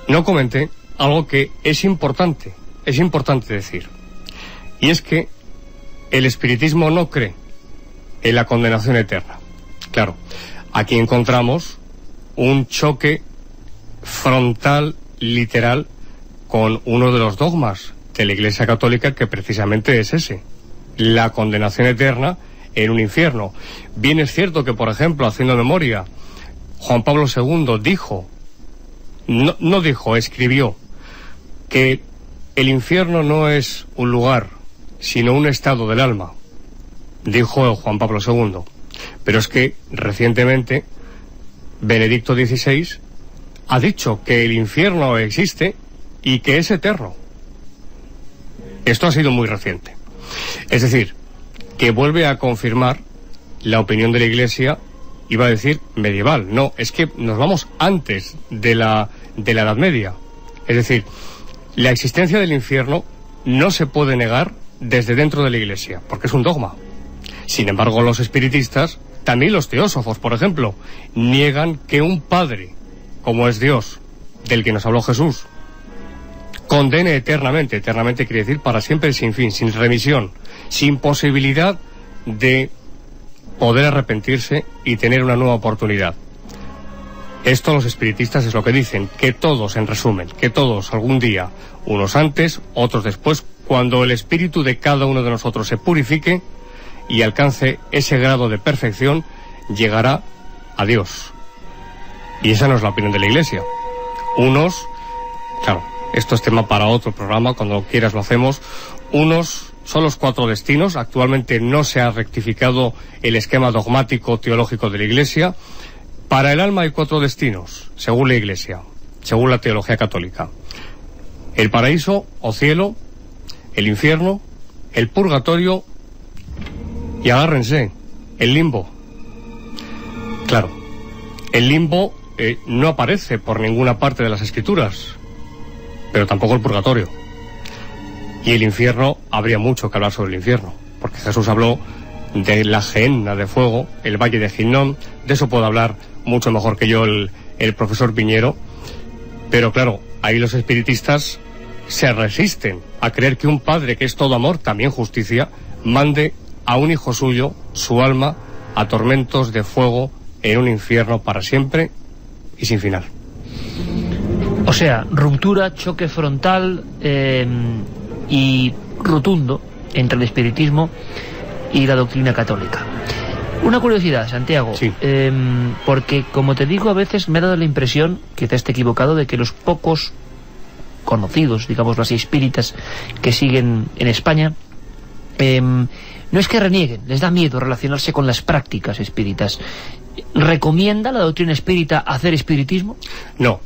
no comenté algo que es importante decir. Y es que el espiritismo no cree en la condenación eterna. Claro, aquí encontramos un choque frontal, literal, con uno de los dogmas de la Iglesia Católica, que precisamente es ese: la condenación eterna en un infierno. Bien es cierto que, por ejemplo, haciendo memoria, Juan Pablo II escribió que el infierno no es un lugar, sino un estado del alma. Dijo Juan Pablo II. Pero es que recientemente Benedicto XVI ha dicho que el infierno existe y que es eterno. Esto ha sido muy reciente. Es decir, que vuelve a confirmar la opinión de la Iglesia, iba a decir medieval. No, es que nos vamos antes de la Edad Media. Es decir, la existencia del infierno no se puede negar desde dentro de la Iglesia, porque es un dogma. Sin embargo, los espiritistas, también los teósofos, por ejemplo, niegan que un padre, como es Dios, del que nos habló Jesús, condene eternamente. Eternamente quiere decir para siempre, sin fin, sin remisión, sin posibilidad de poder arrepentirse y tener una nueva oportunidad. Esto los espiritistas es lo que dicen, que todos, en resumen, que todos algún día, unos antes, otros después, cuando el espíritu de cada uno de nosotros se purifique y alcance ese grado de perfección, llegará a Dios. Y esa no es la opinión de la Iglesia. Unos, claro, esto es tema para otro programa, cuando quieras lo hacemos. Unos son los 4 destinos. Actualmente no se ha rectificado el esquema dogmático teológico de la Iglesia. Para el alma hay 4 destinos, según la Iglesia, según la teología católica: el paraíso o cielo, el infierno, el purgatorio y, agárrense, el limbo. Claro, el limbo no aparece por ninguna parte de las Escrituras, pero tampoco el purgatorio. Y el infierno, habría mucho que hablar sobre el infierno, porque Jesús habló de la gehenna de fuego, el valle de Hinnom. De eso puede hablar mucho mejor que yo el profesor Piñero. Pero claro, ahí los espiritistas se resisten a creer que un padre, que es todo amor, también justicia, mande a un hijo suyo, su alma, a tormentos de fuego en un infierno para siempre y sin final. O sea, ruptura, choque frontal y rotundo entre el espiritismo y la doctrina católica. Una curiosidad, Santiago, sí. Porque, como te digo, a veces me ha dado la impresión, quizás esté equivocado, de que los pocos conocidos, digamos así, espíritas que siguen en España, no es que renieguen, les da miedo relacionarse con las prácticas espíritas. ¿Recomienda la doctrina espírita hacer espiritismo? No.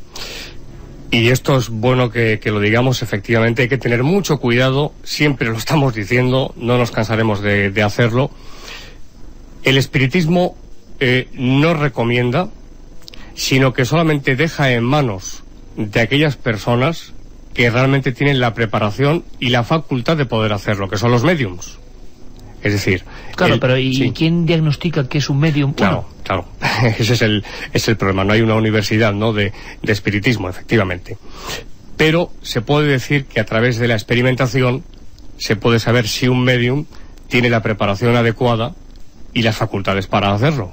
Y esto es bueno que lo digamos. Efectivamente hay que tener mucho cuidado, siempre lo estamos diciendo, no nos cansaremos de hacerlo. El espiritismo no recomienda, sino que solamente deja en manos de aquellas personas que realmente tienen la preparación y la facultad de poder hacerlo, que son los médiums. Es decir... Claro, pero ¿y sí. quién diagnostica que es un medium? Claro. Ese es el problema. No hay una universidad, ¿no?, de espiritismo, efectivamente. Pero se puede decir que a través de la experimentación se puede saber si un medium tiene la preparación adecuada y las facultades para hacerlo.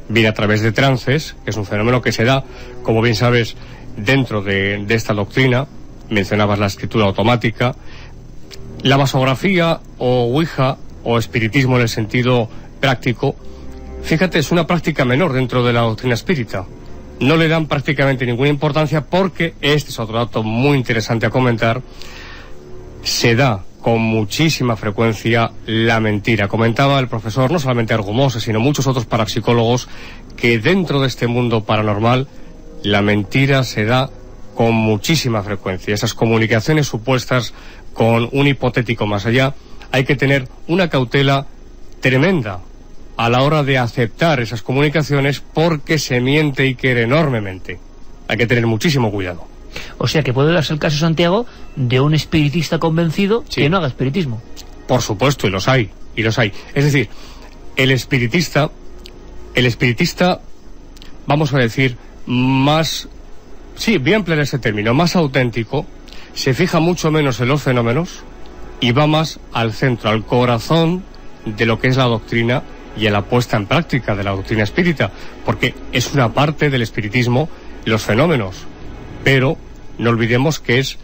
Bien a través de trances, que es un fenómeno que se da, como bien sabes, dentro de esta doctrina. Mencionabas la escritura automática, la masografía o ouija o espiritismo en el sentido práctico. Fíjate, es una práctica menor dentro de la doctrina espírita. No le dan prácticamente ninguna importancia porque, este es otro dato muy interesante a comentar, se da con muchísima frecuencia la mentira. Comentaba el profesor, no solamente Argumose, sino muchos otros parapsicólogos, que dentro de este mundo paranormal la mentira se da con muchísima frecuencia. Esas comunicaciones supuestas con un hipotético más allá, hay que tener una cautela tremenda a la hora de aceptar esas comunicaciones porque se miente y quiere enormemente. Hay que tener muchísimo cuidado. O sea que puede darse el caso, Santiago, de un espiritista convencido que no haga espiritismo. Por supuesto, y los hay. Es decir, el espiritista, vamos a decir, más, sí, voy a emplear ese término, más auténtico, se fija mucho menos en los fenómenos y va más al centro, al corazón de lo que es la doctrina y a la puesta en práctica de la doctrina espírita, porque es una parte del espiritismo los fenómenos. Pero no olvidemos que es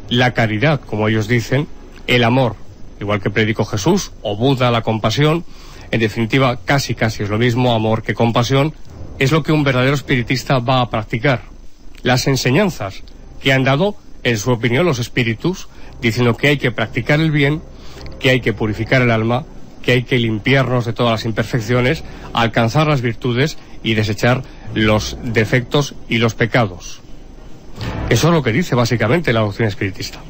la caridad, como ellos dicen, el amor, igual que predicó Jesús o Buda, la compasión. En definitiva, casi es lo mismo, amor que compasión, es lo que un verdadero espiritista va a practicar. Las enseñanzas que han dado, en su opinión, los espíritus, diciendo que hay que practicar el bien, que hay que purificar el alma, que hay que limpiarnos de todas las imperfecciones, alcanzar las virtudes y desechar los defectos y los pecados. Eso es lo que dice básicamente la doctrina espiritista.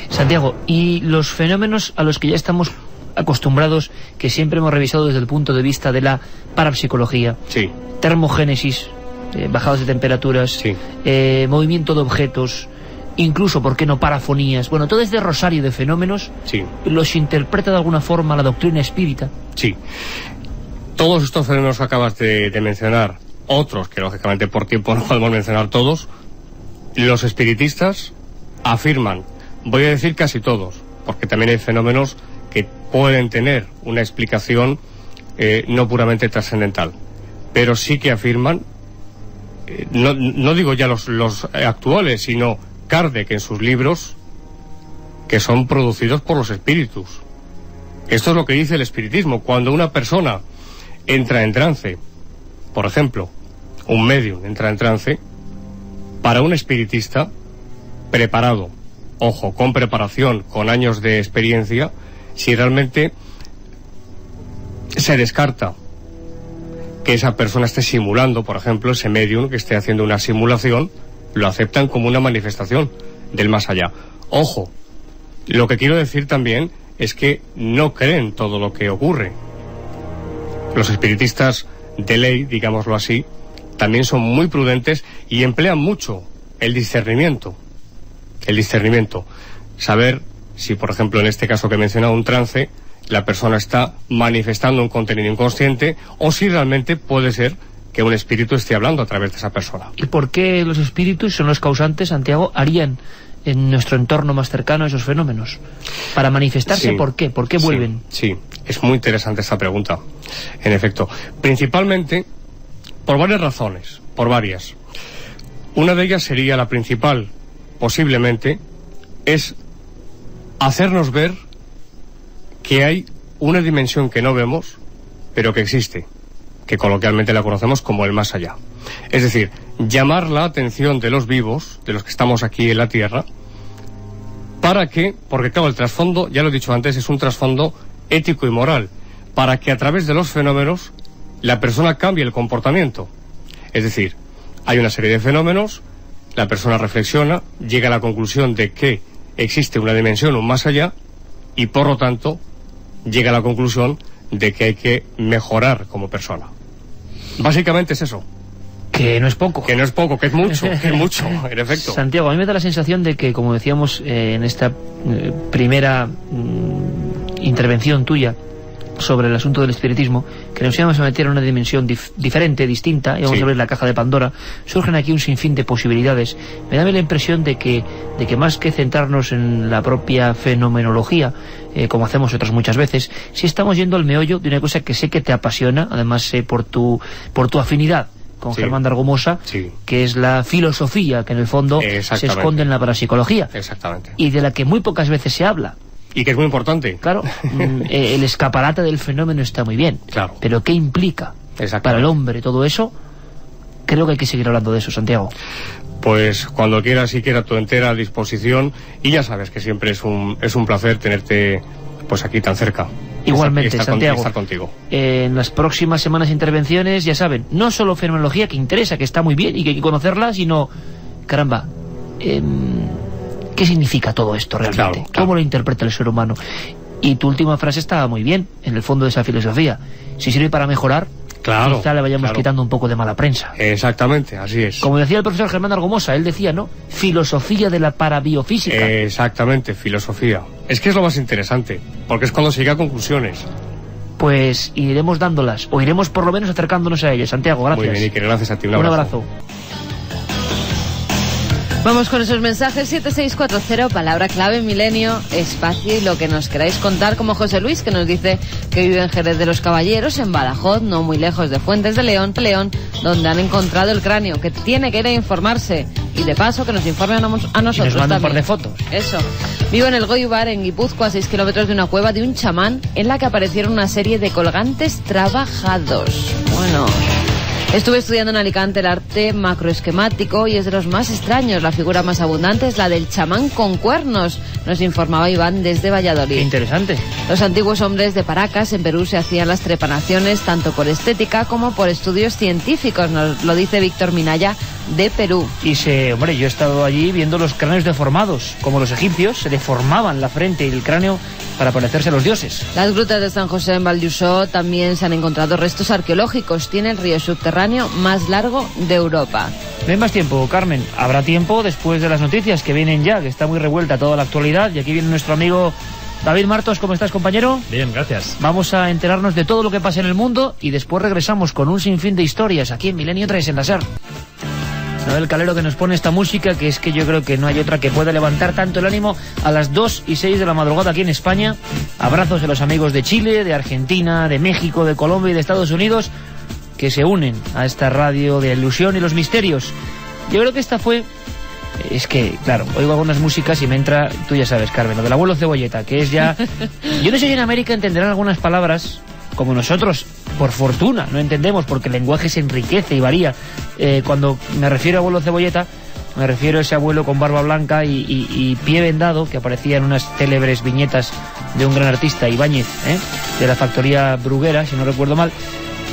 Santiago, y los fenómenos a los que ya estamos acostumbrados, que siempre hemos revisado desde el punto de vista de la parapsicología, sí, termogénesis, bajadas de temperaturas, sí, movimiento de objetos, incluso, ¿por qué no?, parafonías, bueno, todo este rosario de fenómenos, sí, ¿los interpreta de alguna forma la doctrina espírita? Sí. Todos estos fenómenos que acabas de mencionar, otros que lógicamente por tiempo no podemos mencionar todos, los espiritistas afirman, voy a decir casi todos, porque también hay fenómenos que pueden tener una explicación no puramente trascendental, pero sí que afirman, no digo ya los actuales, sino Kardec en sus libros, que son producidos por los espíritus. Esto es lo que dice el espiritismo. Cuando una persona entra en trance, por ejemplo, un medium entra en trance, para un espiritista preparado, ojo, con preparación, con años de experiencia, si realmente se descarta que esa persona esté simulando, por ejemplo, ese medium que esté haciendo una simulación, lo aceptan como una manifestación del más allá. Ojo, lo que quiero decir también es que no creen todo lo que ocurre. Los espiritistas de ley, digámoslo así, también son muy prudentes y emplean mucho el discernimiento. Saber si, por ejemplo, en este caso que he mencionado, un trance, la persona está manifestando un contenido inconsciente o si realmente puede ser que un espíritu esté hablando a través de esa persona. ¿Y por qué los espíritus son los causantes, Santiago, harían en nuestro entorno más cercano esos fenómenos? Para manifestarse, Sí, ¿por qué? ¿Por qué vuelven? Sí, es muy interesante esta pregunta. En efecto, principalmente por varias razones, por varias. Una de ellas sería la principal, posiblemente, es hacernos ver que hay una dimensión que no vemos, pero que existe, que coloquialmente la conocemos como el más allá. Es decir, llamar la atención de los vivos, de los que estamos aquí en la Tierra, para que, porque claro, el trasfondo, ya lo he dicho antes, es un trasfondo ético y moral, para que a través de los fenómenos la persona cambie el comportamiento. Es decir, hay una serie de fenómenos, la persona reflexiona, llega a la conclusión de que existe una dimensión, un más allá, y por lo tanto llega a la conclusión de que hay que mejorar como persona. Básicamente es eso. Que no es poco. Que no es poco, que es mucho, en efecto. Santiago, a mí me da la sensación de que, como decíamos en esta primera intervención tuya sobre el asunto del espiritismo, que nos íbamos a meter en una dimensión diferente, distinta, y vamos Sí. a abrir la caja de Pandora, surgen aquí un sinfín de posibilidades. Me da la impresión de que más que centrarnos en la propia fenomenología, como hacemos otras muchas veces, si estamos yendo al meollo de una cosa que sé que te apasiona, además por tu afinidad con Sí. Germán de Argumosa, Sí. que es la filosofía que en el fondo se Exactamente. esconde en la parapsicología Exactamente. y de la que muy pocas veces se habla. Y que es muy importante. Claro, el escaparate del fenómeno está muy bien, Claro. pero ¿qué implica Exactamente. para el hombre todo eso? Creo que hay que seguir hablando de eso, Santiago. Pues cuando quieras, siquiera tu entera disposición, y ya sabes que siempre es un placer tenerte pues aquí tan cerca. Igualmente, Estar Santiago. estar contigo. En las próximas semanas intervenciones, ya saben, no solo fenomenología, que interesa, que está muy bien y que hay que conocerla, sino, caramba, ¿qué significa todo esto realmente? Claro, claro. ¿Cómo lo interpreta el ser humano? Y tu última frase estaba muy bien, en el fondo de esa filosofía. Si sirve para mejorar, Claro, quizá le vayamos claro. quitando un poco de mala prensa. Exactamente, así es. Como decía el profesor Germán Argumosa, él decía, ¿no? Filosofía de la parabiofísica. Exactamente, filosofía. Es que es lo más interesante, porque es cuando se llega a conclusiones. Pues iremos dándolas, o iremos por lo menos acercándonos a ellas. Santiago, gracias. Muy bien, Iker, gracias a ti. Un Un abrazo. abrazo. Vamos con esos mensajes. 7640, palabra clave milenio, espacio y lo que nos queráis contar, como José Luis, que nos dice que vive en Jerez de los Caballeros, en Badajoz, no muy lejos de Fuentes de León, donde han encontrado el cráneo, que tiene que ir a informarse y de paso que nos informen a nosotros Y nos manda un par también. de fotos. Eso. Vivo en el Goibar, en Guipúzcoa, a 6 kilómetros de una cueva de un chamán en la que aparecieron una serie de colgantes trabajados. Bueno, estuve estudiando en Alicante el arte macroesquemático y es de los más extraños. La figura más abundante es la del chamán con cuernos, nos informaba Iván desde Qué Valladolid. interesante. Los antiguos hombres de Paracas en Perú se hacían las trepanaciones tanto por estética como por estudios científicos, nos lo dice Víctor Minaya de Perú. Y hombre, yo he estado allí viendo los cráneos deformados, como los egipcios, se deformaban la frente y el cráneo para parecerse a los dioses. Las grutas de San José en Valldusó también se han encontrado restos arqueológicos. Tiene el río subterráneo más largo de Europa. No hay más tiempo, Carmen. Habrá tiempo después de las noticias que vienen ya, que está muy revuelta toda la actualidad. Y aquí viene nuestro amigo David Martos. ¿Cómo estás, compañero? Bien, gracias. Vamos a enterarnos de todo lo que pasa en el mundo y después regresamos con un sinfín de historias aquí en Milenio 3 en la SER. Noel Calero, que nos pone esta música, que es que yo creo que no hay otra que pueda levantar tanto el ánimo a las 2 y 6 de la madrugada aquí en España. Abrazos a los amigos de Chile, de Argentina, de México, de Colombia y de Estados Unidos, que se unen a esta radio de ilusión y los misterios. Yo creo que esta fue... Es que, claro, oigo algunas músicas y me entra, tú ya sabes, Carmen, lo del abuelo Cebolleta, que es ya... Yo no sé si en América entenderán algunas palabras como nosotros, por fortuna, no entendemos, porque el lenguaje se enriquece y varía. Cuando me refiero a abuelo Cebolleta, me refiero a ese abuelo con barba blanca y pie vendado, que aparecía en unas célebres viñetas de un gran artista, Ibáñez, de la factoría Bruguera, si no recuerdo mal.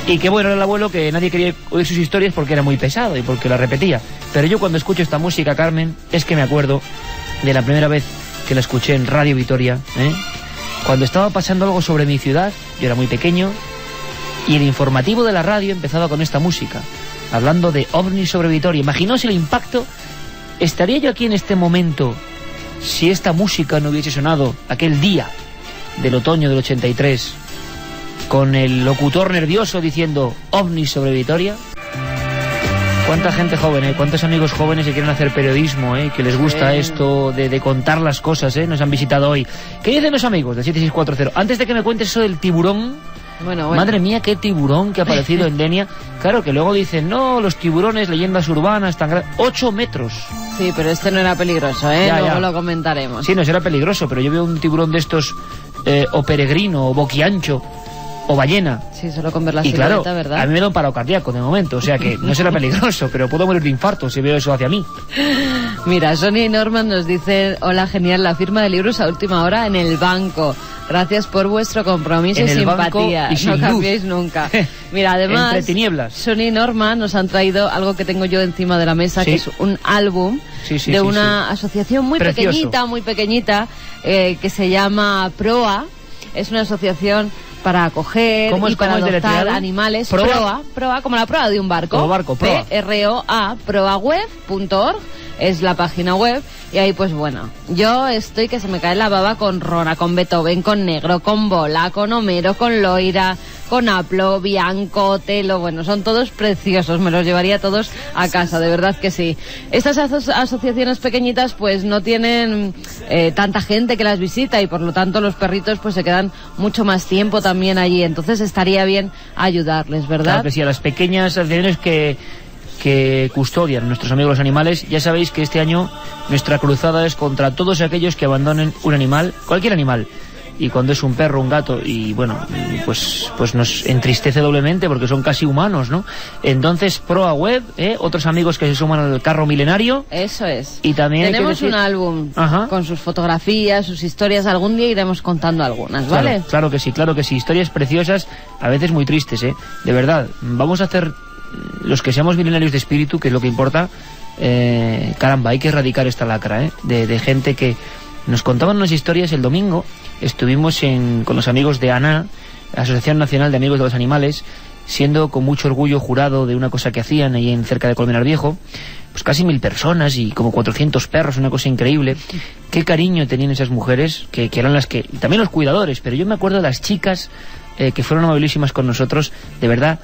Y que bueno, era el abuelo que nadie quería oír sus historias porque era muy pesado y porque la repetía. Pero yo cuando escucho esta música, Carmen, es que me acuerdo de la primera vez que la escuché en Radio Vitoria, cuando estaba pasando algo sobre mi ciudad. Yo era muy pequeño y el informativo de la radio empezaba con esta música, hablando de ovnis sobre Vitoria. Imaginaos el impacto. ¿Estaría yo aquí en este momento si esta música no hubiese sonado aquel día del otoño del 83, con el locutor nervioso diciendo ovnis sobre Vitoria? Cuánta gente joven, cuántos amigos jóvenes que quieren hacer periodismo, que les gusta esto de contar las cosas, nos han visitado hoy. ¿Qué dicen los amigos del 7640? Antes de que me cuentes eso del tiburón, Bueno. madre mía, qué tiburón que ha aparecido en Denia. Claro, que luego dicen, no, los tiburones, leyendas urbanas, tan grandes, 8 metros. Sí, pero este no era peligroso, Ya, luego ya. lo comentaremos. Sí, no será peligroso, pero yo veo un tiburón de estos, o peregrino, o boquiancho, o ballena. Sí, solo con ver la Y claro, silueta, ¿verdad? a mí me da un paro cardíaco de momento, o sea que no será peligroso, pero puedo morir de infarto si veo eso hacia mí. Mira, Sonia y Norman nos dicen, hola, genial, la firma de libros a última hora en el banco. Gracias por vuestro compromiso En y el banco simpatía. y sin No luz. cambiéis nunca. Mira, además, Entre tinieblas. Sonia y Norman nos han traído algo que tengo yo encima de la mesa, Sí. que es un álbum Sí, sí, de sí, una asociación muy Precioso. pequeñita, que se llama PROA. Es una asociación para acoger ¿Cómo es- y para cómo es adoptar deletreado? animales. ¿Proa? PROA, como la proa de un barco. Como barco, proa. PROA, proaweb.org es la página web. Y ahí, pues bueno, yo estoy que se me cae la baba con Rona, con Beethoven, con Negro, con Bola, con Homero, con Loira, con aplo, bianco, telo, bueno, son todos preciosos, me los llevaría todos a casa, de verdad que sí. Estas asociaciones pequeñitas pues no tienen tanta gente que las visita y por lo tanto los perritos pues se quedan mucho más tiempo también allí, entonces estaría bien ayudarles, ¿verdad? Claro que sí, a las pequeñas asociaciones que custodian nuestros amigos los animales. Ya sabéis que este año nuestra cruzada es contra todos aquellos que abandonen un animal, cualquier animal, y cuando es un perro, un gato, y bueno, pues nos entristece doblemente porque son casi humanos, ¿no? Entonces, Proa Web, otros amigos que se suman al carro milenario. Eso es. Y también tenemos un álbum con sus fotografías, sus historias, algún día iremos contando algunas, ¿vale? Claro que sí, historias preciosas, a veces muy tristes, de verdad. Vamos a hacer, los que seamos milenarios de espíritu, que es lo que importa, caramba, hay que erradicar esta lacra, de gente que nos contaban unas historias. El domingo estuvimos con los amigos de ANA, Asociación Nacional de Amigos de los Animales, siendo con mucho orgullo jurado de una cosa que hacían ahí cerca de Colmenar Viejo, pues casi 1000 personas y como 400 perros, una cosa increíble. Qué cariño tenían esas mujeres, que eran las que, también los cuidadores, pero yo me acuerdo de las chicas que fueron amabilísimas con nosotros, de verdad.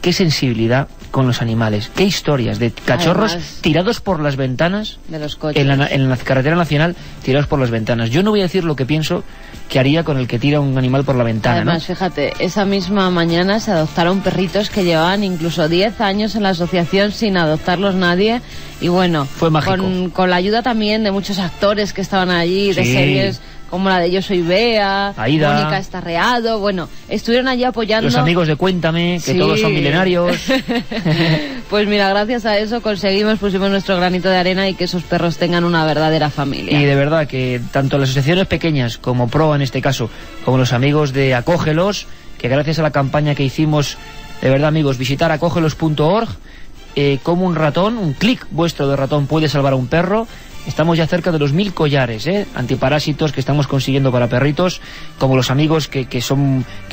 Qué sensibilidad con los animales, qué historias de cachorros tirados por las ventanas de los coches. En la carretera nacional, tirados por las ventanas. Yo no voy a decir lo que pienso que haría con el que tira un animal por la ventana. Además, ¿no? Fíjate, esa misma mañana se adoptaron perritos que llevaban incluso 10 años en la asociación sin adoptarlos nadie, y bueno, fue mágico. Con la ayuda también de muchos actores que estaban allí, de series como la de Yo Soy Bea, Aida, Mónica Estarreado, bueno, estuvieron allí apoyando. Los amigos de Cuéntame, que todos son milenarios. Pues mira, gracias a eso pusimos nuestro granito de arena y que esos perros tengan una verdadera familia. Y de verdad que tanto las asociaciones pequeñas como Proa en este caso, como los amigos de Acógelos, que gracias a la campaña que hicimos, de verdad amigos, visitar acógelos.org, como un ratón, un clic vuestro de ratón puede salvar a un perro. Estamos ya cerca de los 1000 collares antiparásitos que estamos consiguiendo para perritos, como los amigos que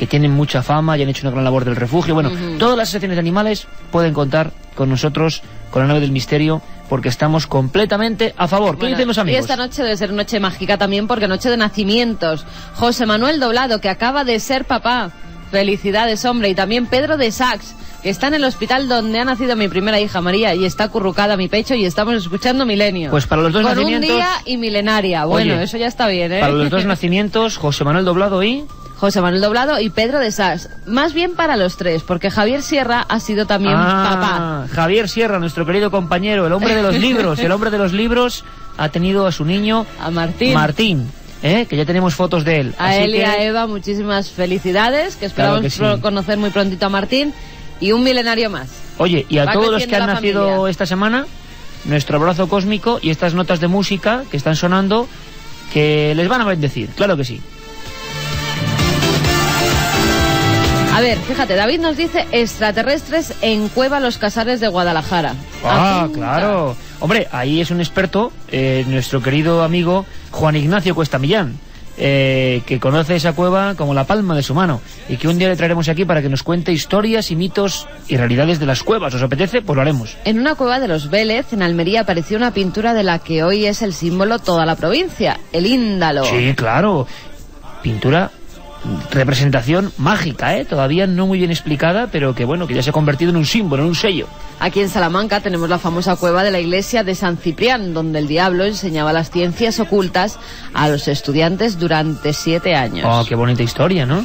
tienen mucha fama y han hecho una gran labor del refugio. Bueno, todas las asociaciones de animales pueden contar con nosotros, con la nave del misterio, porque estamos completamente a favor. ¿Qué dicen los amigos? Y esta noche debe ser noche mágica también, porque noche de nacimientos. José Manuel Doblado, que acaba de ser papá. Felicidades, hombre. Y también Pedro de Sax, que está en el hospital donde ha nacido mi primera hija María y está acurrucada a mi pecho y estamos escuchando Milenio. Pues para los dos nacimientos... un día y milenaria. Bueno, oye, eso ya está bien, Para los dos nacimientos, José Manuel Doblado y Pedro de Sax. Más bien para los tres, porque Javier Sierra ha sido también papá. Javier Sierra, nuestro querido compañero, el hombre de los libros. El hombre de los libros ha tenido a su niño... A Martín. Que ya tenemos fotos de él. A él y a Eva, muchísimas felicidades, que esperamos conocer muy prontito a Martín, y un milenario más. Oye, y a todos los que han nacido esta semana, nuestro abrazo cósmico y estas notas de música que están sonando, que les van a bendecir, claro que sí. A ver, fíjate, David nos dice extraterrestres en Cueva Los Casares de Guadalajara. Claro. Hombre, ahí es un experto, nuestro querido amigo Juan Ignacio Cuesta Millán, que conoce esa cueva como la palma de su mano, y que un día le traeremos aquí para que nos cuente historias y mitos y realidades de las cuevas. ¿Os apetece? Pues lo haremos. En una cueva de los Vélez, en Almería, apareció una pintura de la que hoy es el símbolo toda la provincia, el índalo. Sí, claro. Pintura... representación mágica, todavía no muy bien explicada, pero que bueno, que ya se ha convertido en un símbolo, en un sello. Aquí en Salamanca tenemos la famosa cueva de la iglesia de San Ciprián, donde el diablo enseñaba las ciencias ocultas a los estudiantes durante 7 años. Oh, qué bonita historia, ¿no?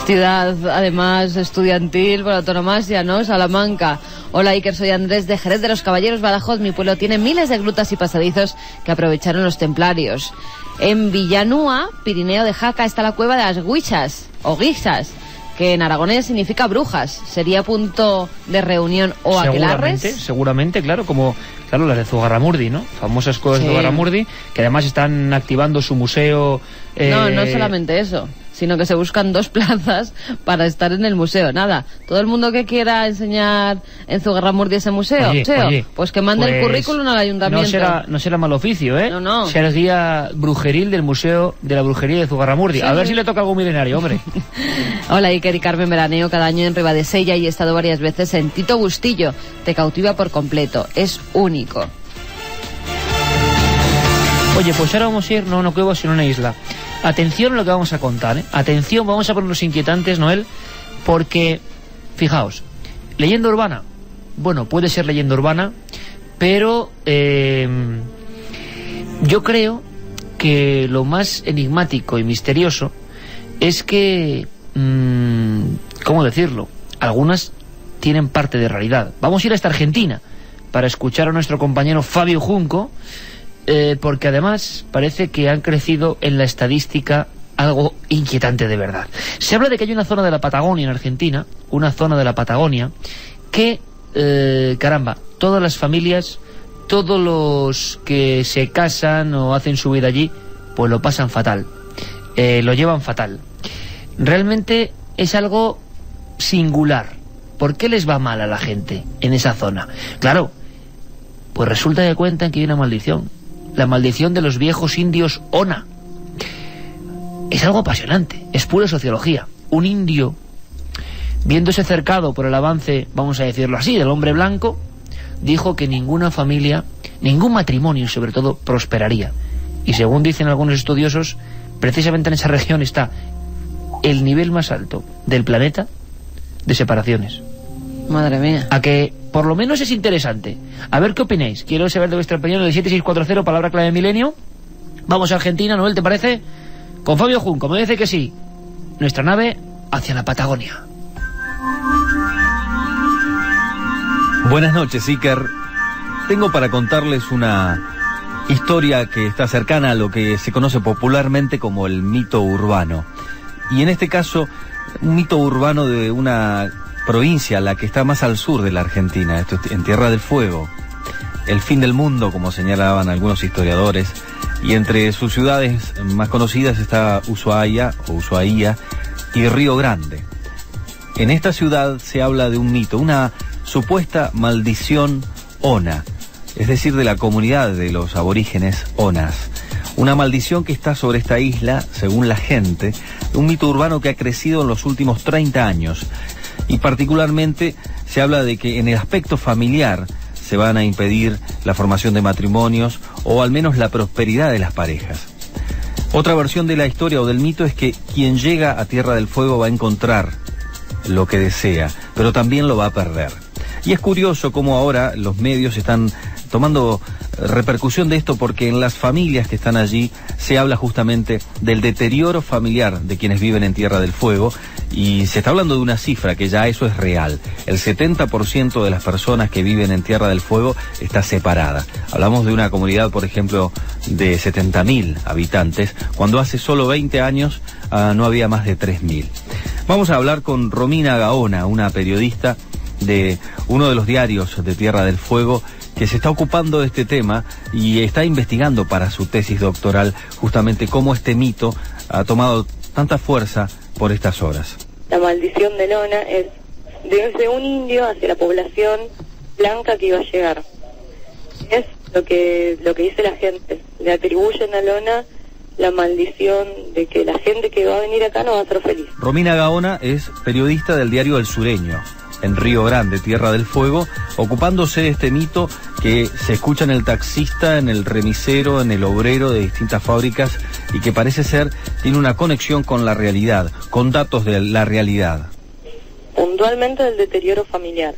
Ciudad, además, estudiantil por antonomasia, ¿no? Salamanca. Hola Iker, soy Andrés de Jerez de los Caballeros, Badajoz. Mi pueblo tiene miles de grutas y pasadizos que aprovecharon los templarios. En Villanúa, Pirineo de Jaca, está la cueva de las Huichas, o Guixas, que en aragonés significa brujas. ¿Sería punto de reunión o aquelarres? Seguramente, claro, como las de Zugarramurdi, ¿no? Famosas cuevas de Zugarramurdi, que además están activando su museo... No solamente eso, sino que se buscan 2 plazas para estar en el museo. Nada, todo el mundo que quiera enseñar en Zugarramurdi ese museo, pues que mande el currículum al ayuntamiento. No será mal oficio, ¿eh? No. Ser guía brujeril del Museo de la Brujería de Zugarramurdi. Sí. A ver si le toca algo milenario, hombre. Hola Iker y Carmen, veraneo cada año en Ribadesella y he estado varias veces en Tito Bustillo. Te cautiva por completo, es único. Oye, pues ahora vamos a ir, no a una cueva, sino a una isla. Atención a lo que vamos a contar, ¿eh? Atención, vamos a ponernos inquietantes, Noel, porque, fijaos, leyenda urbana, bueno, puede ser leyenda urbana, pero yo creo que lo más enigmático y misterioso es que, ¿cómo decirlo? Algunas tienen parte de realidad. Vamos a ir hasta Argentina para escuchar a nuestro compañero Fabio Junco, porque además parece que han crecido en la estadística algo inquietante de verdad. Se habla de que hay una zona de la Patagonia en Argentina, una zona de la Patagonia, que, caramba, todas las familias, todos los que se casan o hacen su vida allí, pues lo pasan fatal, lo llevan fatal. Realmente es algo singular. ¿Por qué les va mal a la gente en esa zona? Claro, pues resulta que cuentan que hay una maldición, la maldición de los viejos indios Ona. Es algo apasionante, es pura sociología. Un indio, viéndose cercado por el avance, vamos a decirlo así, del hombre blanco, dijo que ninguna familia, ningún matrimonio sobre todo, prosperaría. Y según dicen algunos estudiosos, precisamente en esa región está el nivel más alto del planeta de separaciones. Madre mía. A que por lo menos es interesante. A ver qué opináis. Quiero saber de vuestra opinión. El 7640, palabra clave milenio. Vamos a Argentina, Noel, ¿te parece? Con Fabio Junco, me dice que sí. Nuestra nave hacia la Patagonia. Buenas noches, Iker. Tengo para contarles una historia que está cercana a lo que se conoce popularmente como el mito urbano. Y en este caso, un mito urbano de una provincia, la que está más al sur de la Argentina, esto en Tierra del Fuego, el fin del mundo, como señalaban algunos historiadores, y entre sus ciudades más conocidas está Ushuaia y Río Grande. En esta ciudad se habla de un mito, una supuesta maldición Ona, es decir, de la comunidad de los aborígenes Onas. Una maldición que está sobre esta isla, según la gente, un mito urbano que ha crecido en los últimos 30 años. Y particularmente se habla de que en el aspecto familiar se van a impedir la formación de matrimonios o al menos la prosperidad de las parejas. Otra versión de la historia o del mito es que quien llega a Tierra del Fuego va a encontrar lo que desea, pero también lo va a perder. Y es curioso cómo ahora los medios están tomando repercusión de esto, porque en las familias que están allí se habla justamente del deterioro familiar de quienes viven en Tierra del Fuego, y se está hablando de una cifra que ya eso es real. El 70% de las personas que viven en Tierra del Fuego está separada. Hablamos de una comunidad, por ejemplo, de 70.000 habitantes, cuando hace solo 20 años no había más de 3.000. Vamos a hablar con Romina Gaona, una periodista de uno de los diarios de Tierra del Fuego, que se está ocupando de este tema y está investigando para su tesis doctoral justamente cómo este mito ha tomado tanta fuerza por estas horas. La maldición de Ona es desde un indio hacia la población blanca que iba a llegar. Es lo que dice la gente. Le atribuyen a Ona la maldición de que la gente que va a venir acá no va a ser feliz. Romina Gaona es periodista del diario El Sureño, en Río Grande, Tierra del Fuego, ocupándose de este mito que se escucha en el taxista, en el remisero, en el obrero de distintas fábricas, y que parece ser tiene una conexión con la realidad, con datos de la realidad. Puntualmente del deterioro familiar,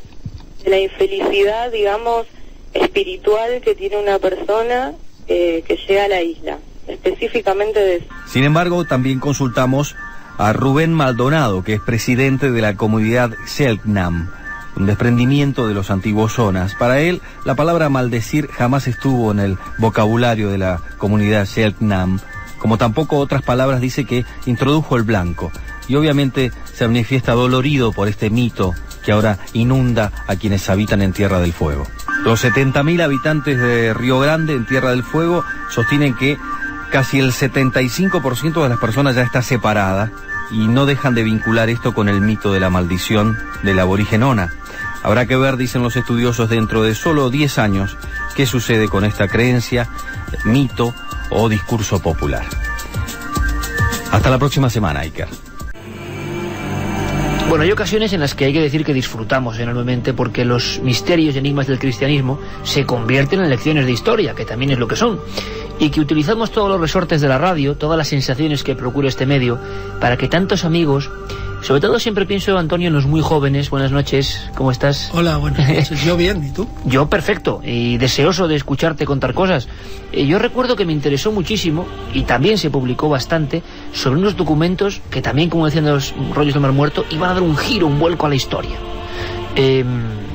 de la infelicidad, digamos, espiritual que tiene una persona que llega a la isla, específicamente de eso. Sin embargo, también consultamos a Rubén Maldonado, que es presidente de la comunidad Selknam, un desprendimiento de los antiguos Onas. Para él, la palabra maldecir jamás estuvo en el vocabulario de la comunidad Selknam, como tampoco otras palabras dice que introdujo el blanco. Y obviamente se manifiesta dolorido por este mito que ahora inunda a quienes habitan en Tierra del Fuego. Los 70.000 habitantes de Río Grande, en Tierra del Fuego, sostienen que casi el 75% de las personas ya está separada, y no dejan de vincular esto con el mito de la maldición del aborigen Ona. Habrá que ver, dicen los estudiosos, dentro de solo 10 años, qué sucede con esta creencia, mito o discurso popular. Hasta la próxima semana, Iker. Bueno, hay ocasiones en las que hay que decir que disfrutamos enormemente porque los misterios y enigmas del cristianismo se convierten en lecciones de historia, que también es lo que son, y que utilizamos todos los resortes de la radio, todas las sensaciones que procura este medio, para que tantos amigos, sobre todo siempre pienso, Antonio, en los muy jóvenes. Buenas noches, ¿cómo estás? Hola, buenas noches. Yo bien, ¿y tú? Yo perfecto, y deseoso de escucharte contar cosas. Yo recuerdo que me interesó muchísimo, y también se publicó bastante, sobre unos documentos que también, como decían los rollos del Mar Muerto, iban a dar un giro, un vuelco a la historia.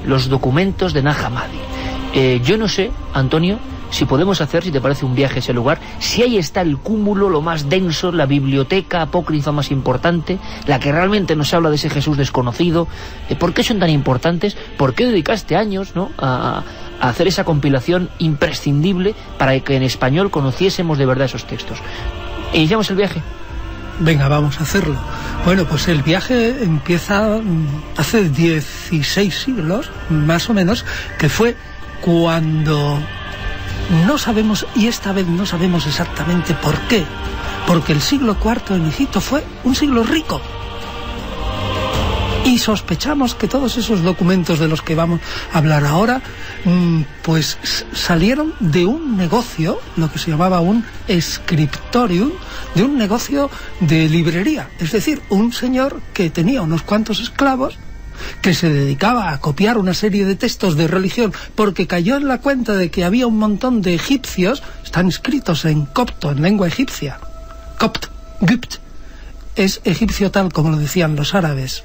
Los documentos de Nag Hammadi. Yo no sé, Antonio, si podemos hacer, si te parece, un viaje a ese lugar, si ahí está el cúmulo, lo más denso, la biblioteca apócrifa más importante, la que realmente nos habla de ese Jesús desconocido. ¿Por qué son tan importantes? ¿Por qué dedicaste años, ¿no?, a hacer esa compilación imprescindible para que en español conociésemos de verdad esos textos? ¿Iniciamos el viaje? Venga, vamos a hacerlo. Bueno, pues el viaje empieza hace 16 siglos, más o menos, que fue cuando... No sabemos, y esta vez no sabemos exactamente por qué, porque el siglo IV en Egipto fue un siglo rico. Y sospechamos que todos esos documentos de los que vamos a hablar ahora, pues salieron de un negocio, lo que se llamaba un scriptorium, de un negocio de librería. Es decir, un señor que tenía unos cuantos esclavos, que se dedicaba a copiar una serie de textos de religión, porque cayó en la cuenta de que había un montón de egipcios, están escritos en copto, en lengua egipcia. Copt, Gipt, es egipcio tal como lo decían los árabes.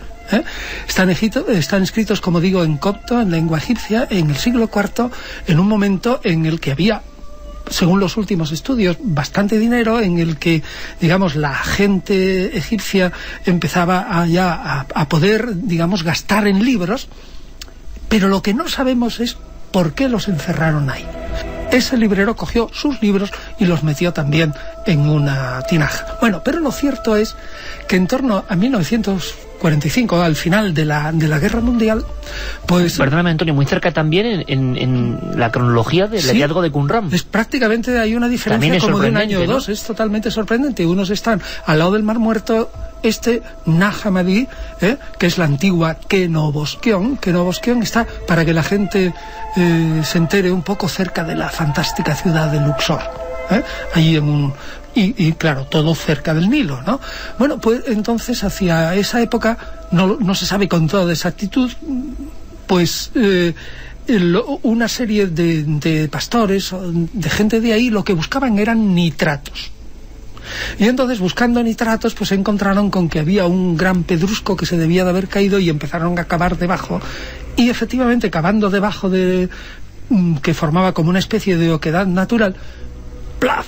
Están escritos, como digo, en copto, en lengua egipcia, en el siglo IV, en un momento en el que había, según los últimos estudios, bastante dinero, en el que, digamos, la gente egipcia empezaba a poder, digamos, gastar en libros, pero lo que no sabemos es por qué los encerraron ahí. Ese librero cogió sus libros y los metió también en una tinaja. Bueno, pero lo cierto es que en torno a 1945, al final de la Guerra Mundial, pues... Perdóname, Antonio, muy cerca también en la cronología del hallazgo de Qumran. Es prácticamente, hay una diferencia como de un año o dos, ¿no? Es totalmente sorprendente. Unos están al lado del Mar Muerto, Nag Hammadi, que es la antigua Kenoboskion. Kenoboskion está, para que la gente se entere, un poco cerca de la fantástica ciudad de Luxor, allí en un... Y claro, todo cerca del Nilo, ¿no? Bueno, pues entonces hacia esa época, no se sabe con toda exactitud, pues una serie de pastores, de gente de ahí, lo que buscaban eran nitratos. Y entonces, buscando nitratos, pues se encontraron con que había un gran pedrusco que se debía de haber caído y empezaron a cavar debajo. Y efectivamente, cavando debajo que formaba como una especie de oquedad natural, ¡plaf!,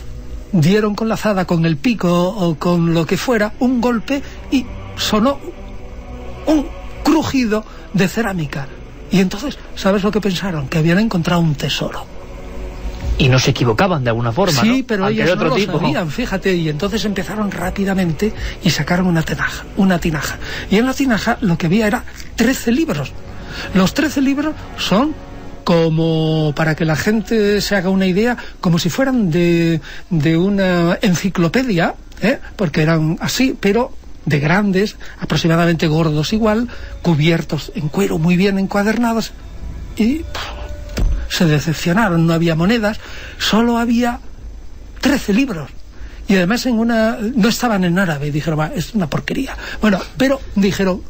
dieron con la azada, con el pico o con lo que fuera, un golpe y sonó un crujido de cerámica. Y entonces, ¿sabes lo que pensaron? Que habían encontrado un tesoro. Y no se equivocaban de alguna forma, sí, ¿no? Pero ellos no lo sabían, fíjate. Y entonces empezaron rápidamente y sacaron una tinaja. Y en la tinaja lo que había era 13 libros. Los 13 libros son, como para que la gente se haga una idea, como si fueran de una enciclopedia, porque eran así, pero de grandes, aproximadamente gordos igual, cubiertos en cuero, muy bien encuadernados, y se decepcionaron. No había monedas, solo había 13 libros. Y además no estaban en árabe. Dijeron, es una porquería. Bueno, pero dijeron,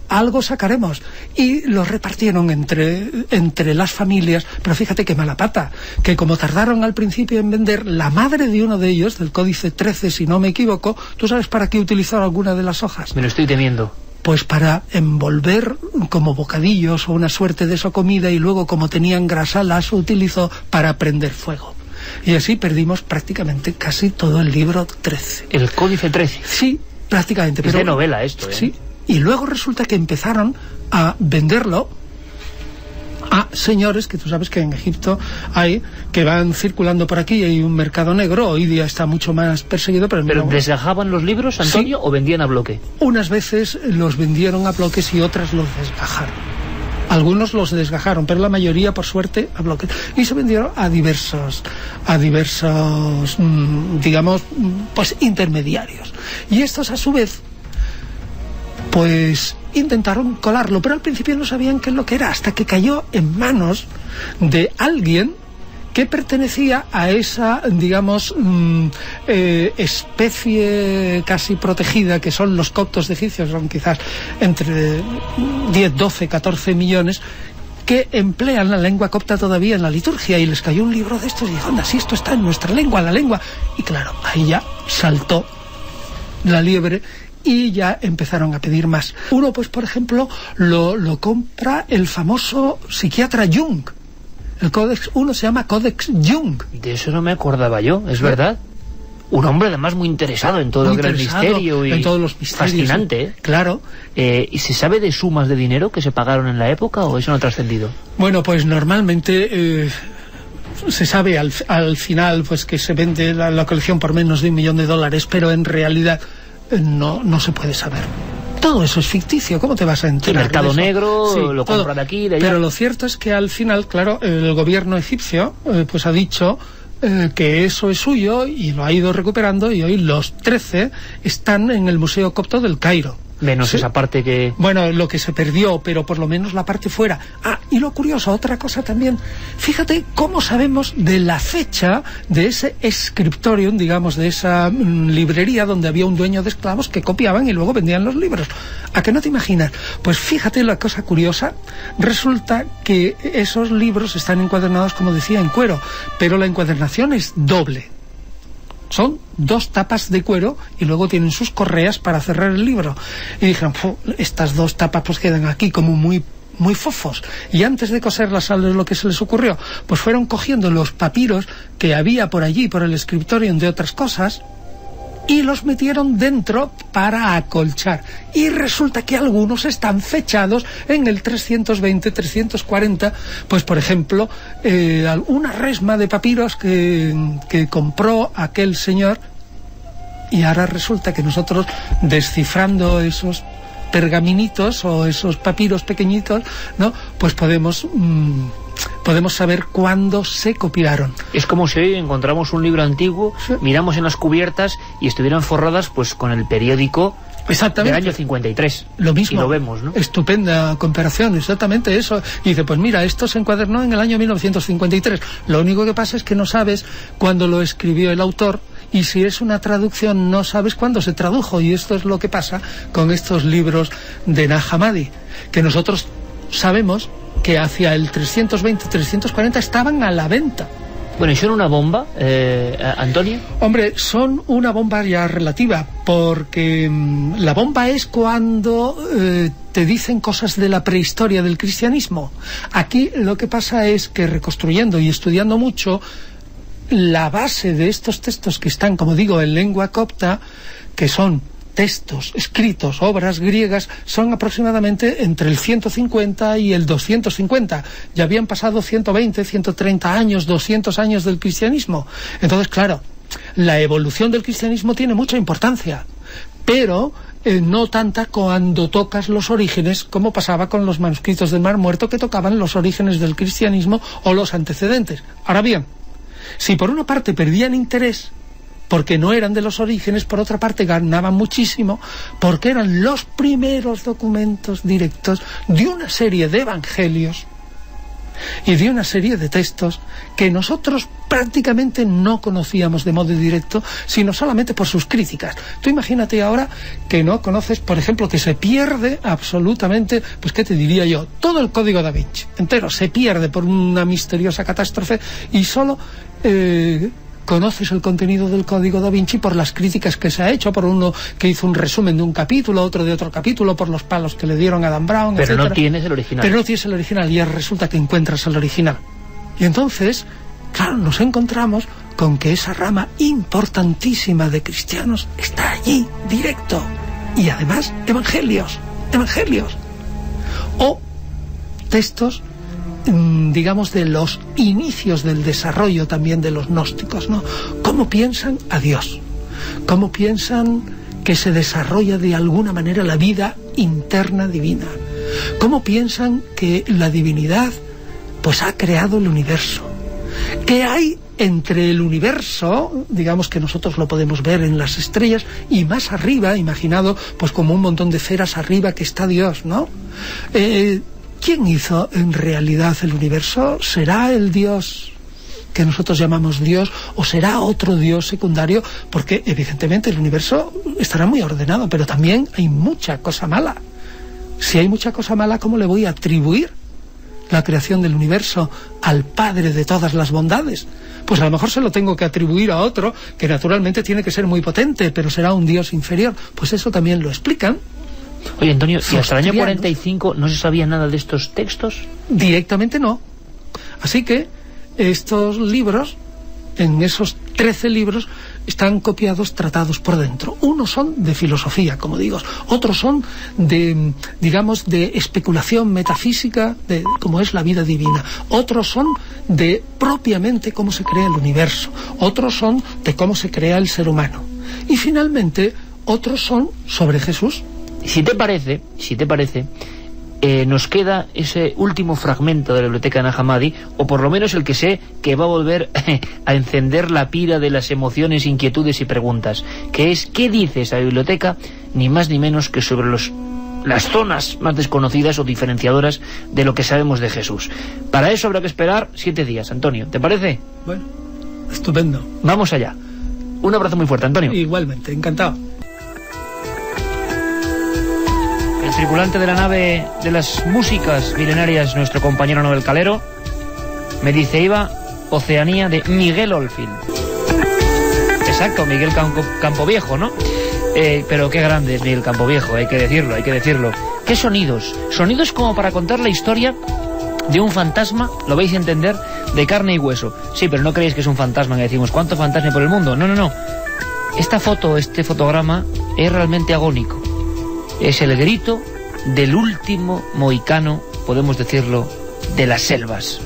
algo sacaremos, y los repartieron entre las familias. Pero fíjate qué mala pata, que como tardaron al principio en vender, la madre de uno de ellos, del Códice 13, si no me equivoco, ¿tú sabes para qué utilizó alguna de las hojas? Me lo estoy temiendo. Pues para envolver como bocadillos o una suerte de comida, y luego, como tenían grasa, las utilizó para prender fuego. Y así perdimos prácticamente casi todo el libro 13. ¿El Códice 13? Sí, prácticamente. Es de novela esto, Sí. Y luego resulta que empezaron a venderlo a señores, que tú sabes que en Egipto hay, que van circulando por aquí, hay un mercado negro, hoy día está mucho más perseguido. ¿Pero desgajaban los libros, Antonio, sí, o vendían a bloque? Unas veces los vendieron a bloques y otras los desgajaron. Algunos los desgajaron, pero la mayoría, por suerte, a bloques. Y se vendieron a diversos, digamos, pues intermediarios. Y estos, a su vez, pues intentaron colarlo, pero al principio no sabían qué es lo que era, hasta que cayó en manos de alguien que pertenecía a esa, digamos, especie casi protegida que son los coptos de egipcios, son quizás entre 10, 12, 14 millones, que emplean la lengua copta todavía en la liturgia, y les cayó un libro de estos y dijeron, anda, si esto está en nuestra lengua, la lengua. Y claro, ahí ya saltó la liebre y ya empezaron a pedir más. Uno, pues por ejemplo, lo compra el famoso psiquiatra Jung. El Codex, uno se llama Codex Jung. De eso no me acordaba yo, es verdad. Un hombre además muy interesado en todo lo que era el misterio y en todos los misterios, fascinante, ¿eh? Claro. ¿Y se sabe de sumas de dinero que se pagaron en la época o eso no ha trascendido? Bueno, pues normalmente se sabe al final pues que se vende la colección por menos de $1 millón, pero en realidad no se puede saber. Todo eso es ficticio, ¿cómo te vas a enterar? El mercado negro, sí, lo compra de aquí, de allá. Pero lo cierto es que al final, claro, el gobierno egipcio pues ha dicho que eso es suyo y lo ha ido recuperando, y hoy los 13 están en el Museo Copto del Cairo. Menos ¿sí? Esa parte que... Bueno, lo que se perdió, pero por lo menos la parte fuera. Ah, y lo curioso, otra cosa también, fíjate cómo sabemos de la fecha de ese scriptorium, digamos, de esa librería donde había un dueño de esclavos que copiaban y luego vendían los libros. ¿A qué no te imaginas? Pues fíjate la cosa curiosa, resulta que esos libros están encuadernados, como decía, en cuero, pero la encuadernación es doble. Son 2 tapas de cuero y luego tienen sus correas para cerrar el libro. Y dijeron, estas 2 tapas pues quedan aquí como muy fofos. Y antes de coserlas, ¿sabes lo que se les ocurrió? Pues fueron cogiendo los papiros que había por allí, por el scriptorium de otras cosas, y los metieron dentro para acolchar. Y resulta que algunos están fechados en el 320, 340, pues por ejemplo, una resma de papiros que compró aquel señor, y ahora resulta que nosotros, descifrando esos pergaminitos o esos papiros pequeñitos, ¿no? Pues podemos saber cuándo se copiaron. Es como si hoy encontramos un libro antiguo, sí, miramos en las cubiertas y estuvieran forradas pues con el periódico del año 53. Lo mismo. Y lo vemos, ¿no? Estupenda comparación, exactamente eso. Y dice, pues mira, esto se encuadernó en el año 1953. Lo único que pasa es que no sabes cuándo lo escribió el autor, y si es una traducción no sabes cuándo se tradujo, y esto es lo que pasa con estos libros de Nag Hammadi, que nosotros sabemos que hacia el 320, 340 estaban a la venta. Bueno, ¿y son una bomba, Antonio? Hombre, son una bomba ya relativa, porque la bomba es cuando te dicen cosas de la prehistoria del cristianismo. Aquí lo que pasa es que, reconstruyendo y estudiando mucho, la base de estos textos que están, como digo, en lengua copta, que son textos escritos, obras griegas, son aproximadamente entre el 150 y el 250. Ya habían pasado 120, 130 años, 200 años del cristianismo. Entonces, claro, la evolución del cristianismo tiene mucha importancia, pero no tanta cuando tocas los orígenes, como pasaba con los manuscritos del Mar Muerto, que tocaban los orígenes del cristianismo o los antecedentes. Ahora bien, si por una parte perdían interés porque no eran de los orígenes, por otra parte ganaban muchísimo porque eran los primeros documentos directos de una serie de evangelios y de una serie de textos que nosotros prácticamente no conocíamos de modo directo, sino solamente por sus críticas. Tú imagínate ahora que no conoces, por ejemplo, que se pierde absolutamente, pues qué te diría yo, todo el Código Da Vinci entero se pierde por una misteriosa catástrofe, y solo conoces el contenido del Código Da Vinci por las críticas que se ha hecho, por uno que hizo un resumen de un capítulo, otro de otro capítulo, por los palos que le dieron a Dan Brown, pero etcétera. No tienes el original. Pero no tienes el original, y resulta que encuentras el original. Y entonces, claro, nos encontramos con que esa rama importantísima de cristianos está allí, directo. Y además, evangelios. O textos, digamos, de los inicios del desarrollo también de los gnósticos, ¿no? ¿Cómo piensan a Dios? ¿Cómo piensan que se desarrolla de alguna manera la vida interna divina? ¿Cómo piensan que la divinidad pues ha creado el universo? ¿Qué hay entre el universo, digamos que nosotros lo podemos ver en las estrellas, y más arriba, imaginado pues como un montón de esferas arriba que está Dios, ¿no? ¿Quién hizo en realidad el universo? ¿Será el Dios que nosotros llamamos Dios, o será otro Dios secundario? Porque evidentemente el universo estará muy ordenado, pero también hay mucha cosa mala. Si hay mucha cosa mala, ¿cómo le voy a atribuir la creación del universo al Padre de todas las bondades? Pues a lo mejor se lo tengo que atribuir a otro, que naturalmente tiene que ser muy potente, pero será un Dios inferior. Pues eso también lo explican. Oye, Antonio, ¿y hasta el año 45 no se sabía nada de estos textos? Directamente no. Así que estos libros, en esos 13 libros, están copiados, tratados por dentro. Unos son de filosofía, como digo, otros son de, digamos, de especulación metafísica, de cómo es la vida divina. Otros son de propiamente cómo se crea el universo. Otros son de cómo se crea el ser humano. Y finalmente, otros son sobre Jesús. Si te parece, nos queda ese último fragmento de la biblioteca de Nag Hammadi, o por lo menos el que sé que va a volver a encender la pira de las emociones, inquietudes y preguntas, que es ¿qué dice esa biblioteca? Ni más ni menos que sobre las zonas más desconocidas o diferenciadoras de lo que sabemos de Jesús. Para eso habrá que esperar 7 días, Antonio, ¿te parece? Bueno, estupendo. Vamos allá. Un abrazo muy fuerte, Antonio. Igualmente, encantado. El tripulante de la nave de las músicas milenarias, nuestro compañero Nobel Calero, me dice, iba Oceanía de Miguel Oldfield. Exacto, Miguel Campoviejo, ¿no? Pero qué grande es Miguel Campoviejo, hay que decirlo. ¿Qué sonidos? Sonidos como para contar la historia de un fantasma, lo vais a entender, de carne y hueso. Sí, pero no creéis que es un fantasma, que decimos, ¿cuánto fantasma hay por el mundo? No. Esta foto, este fotograma, es realmente agónico. Es el grito del último mohicano, podemos decirlo, de las selvas.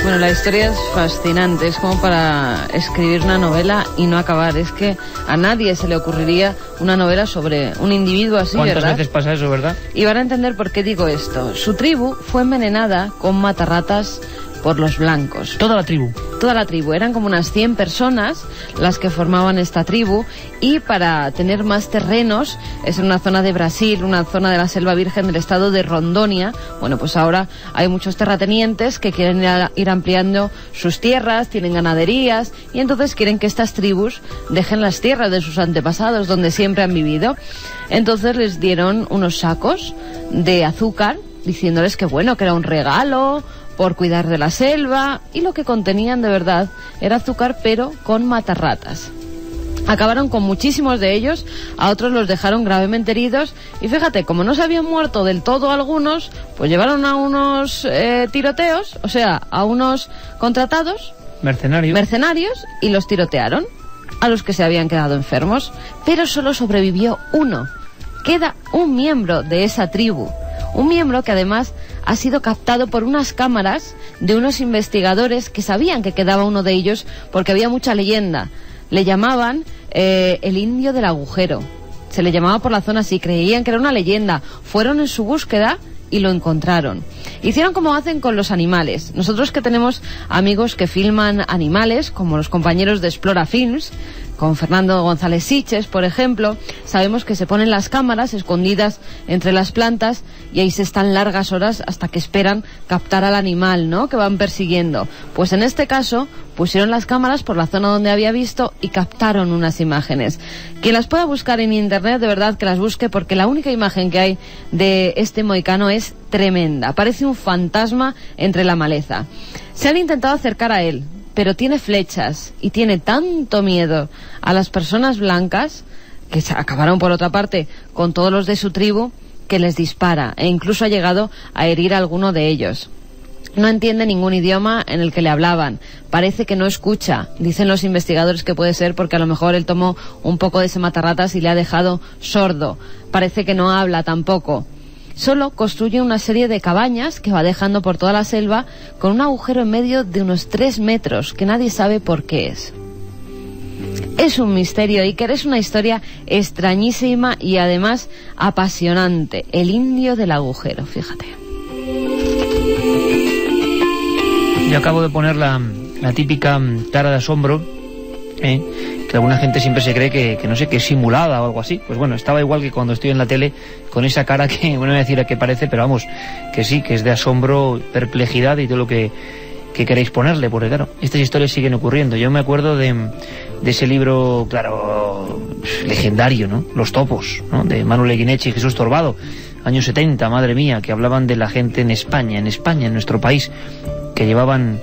Bueno, la historia es fascinante, es como para escribir una novela y no acabar. Es que a nadie se le ocurriría una novela sobre un individuo así, ¿verdad? ¿Cuántas veces pasa eso, verdad? Y van a entender por qué digo esto. Su tribu fue envenenada con matarratas por los blancos. Toda la tribu. Eran como unas 100 personas las que formaban esta tribu, y para tener más terrenos, es en una zona de Brasil, una zona de la selva virgen del estado de Rondônia. Bueno, pues ahora hay muchos terratenientes que quieren ir ampliando sus tierras, tienen ganaderías, y entonces quieren que estas tribus dejen las tierras de sus antepasados, donde siempre han vivido. Entonces les dieron unos sacos de azúcar, diciéndoles que bueno, que era un regalo por cuidar de la selva, y lo que contenían de verdad era azúcar, pero con matarratas. Acabaron con muchísimos de ellos, a otros los dejaron gravemente heridos, y fíjate, como no se habían muerto del todo algunos, pues llevaron a unos tiroteos, o sea, a unos contratados, mercenarios, y los tirotearon a los que se habían quedado enfermos, pero solo sobrevivió uno. Queda un miembro de esa tribu, un miembro que además ha sido captado por unas cámaras de unos investigadores que sabían que quedaba uno de ellos porque había mucha leyenda. Le llamaban el indio del agujero. Se le llamaba por la zona así, creían que era una leyenda. Fueron en su búsqueda y lo encontraron. Hicieron como hacen con los animales. Nosotros que tenemos amigos que filman animales, como los compañeros de Explora Films, con Fernando González Siches, por ejemplo, sabemos que se ponen las cámaras escondidas entre las plantas y ahí se están largas horas hasta que esperan captar al animal, ¿no?, que van persiguiendo. Pues en este caso pusieron las cámaras por la zona donde había visto y captaron unas imágenes. Quien las pueda buscar en internet, de verdad que las busque, porque la única imagen que hay de este mohicano es tremenda. Parece un fantasma entre la maleza. Se han intentado acercar a él, pero tiene flechas y tiene tanto miedo a las personas blancas, que se acabaron por otra parte con todos los de su tribu, que les dispara, e incluso ha llegado a herir a alguno de ellos. No entiende ningún idioma en el que le hablaban, parece que no escucha. Dicen los investigadores que puede ser porque a lo mejor él tomó un poco de ese matarratas y le ha dejado sordo. Parece que no habla tampoco. Solo construye una serie de cabañas que va dejando por toda la selva, con un agujero en medio de unos 3 metros que nadie sabe por qué es. Es un misterio, Iker, es una historia extrañísima y además apasionante. El indio del agujero, fíjate. Yo acabo de poner la típica cara de asombro, que alguna gente siempre se cree que no sé, que es simulada o algo así. Pues bueno, estaba igual que cuando estoy en la tele, con esa cara que, bueno, no voy a decir a qué parece, pero vamos, que sí, que es de asombro, perplejidad y todo lo que queréis ponerle, porque claro, estas historias siguen ocurriendo. Yo me acuerdo de ese libro, claro, legendario, ¿no? Los topos, ¿no? De Manu Leguinechi y Jesús Torbado, años 70, madre mía, que hablaban de la gente en España, en nuestro país, que llevaban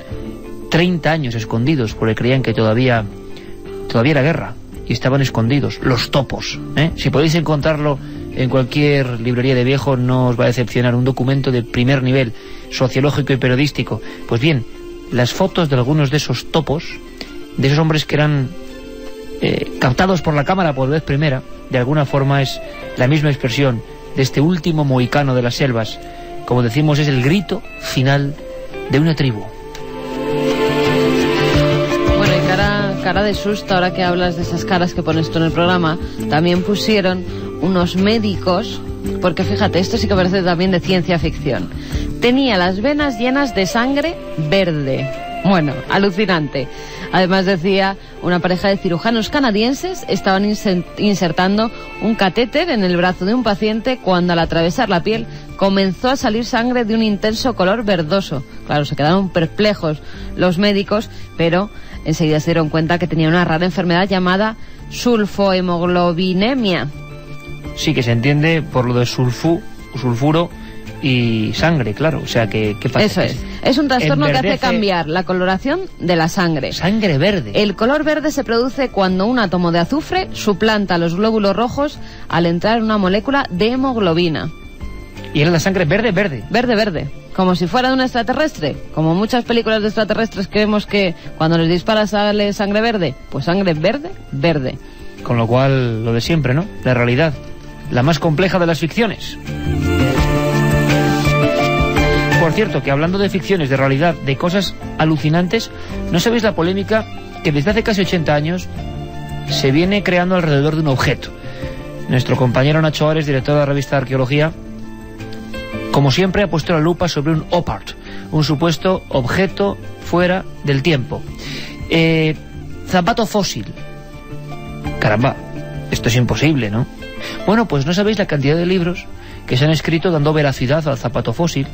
30 años escondidos porque creían que todavía era guerra y estaban escondidos. Los topos, si podéis encontrarlo en cualquier librería de viejo, no os va a decepcionar. Un documento de primer nivel, sociológico y periodístico. Pues bien, las fotos de algunos de esos topos, de esos hombres que eran captados por la cámara por vez primera, de alguna forma es la misma expresión de este último mohicano de las selvas. Como decimos, es el grito final de una tribu. Bueno, y cara de susto, ahora que hablas de esas caras que pones tú en el programa, también pusieron unos médicos, porque fíjate, esto sí que parece también de ciencia ficción. Tenía las venas llenas de sangre verde. Bueno, alucinante. Además decía, una pareja de cirujanos canadienses estaban insertando un catéter en el brazo de un paciente cuando al atravesar la piel comenzó a salir sangre de un intenso color verdoso. Claro, se quedaron perplejos los médicos, pero enseguida se dieron cuenta que tenía una rara enfermedad llamada sulfohemoglobinemia. Sí, que se entiende por lo de sulfuro y sangre, claro, o sea que ¿qué pasa? Eso es un trastorno que hace cambiar la coloración de la sangre. Sangre verde. El color verde se produce cuando un átomo de azufre suplanta los glóbulos rojos al entrar en una molécula de hemoglobina. ¿Y era la sangre verde? Verde, como si fuera de un extraterrestre, como muchas películas de extraterrestres que vemos que cuando les disparas sale sangre verde, pues sangre verde. Con lo cual, lo de siempre, ¿no? La realidad, la más compleja de las ficciones. Por cierto, que hablando de ficciones, de realidad, de cosas alucinantes, ¿no sabéis la polémica que desde hace casi 80 años se viene creando alrededor de un objeto? Nuestro compañero Nacho Ares, director de la revista de Arqueología, como siempre ha puesto la lupa sobre un OPART, un supuesto objeto fuera del tiempo. Zapato fósil. Caramba, esto es imposible, ¿no? Bueno, pues no sabéis la cantidad de libros que se han escrito dando veracidad al zapato fósil.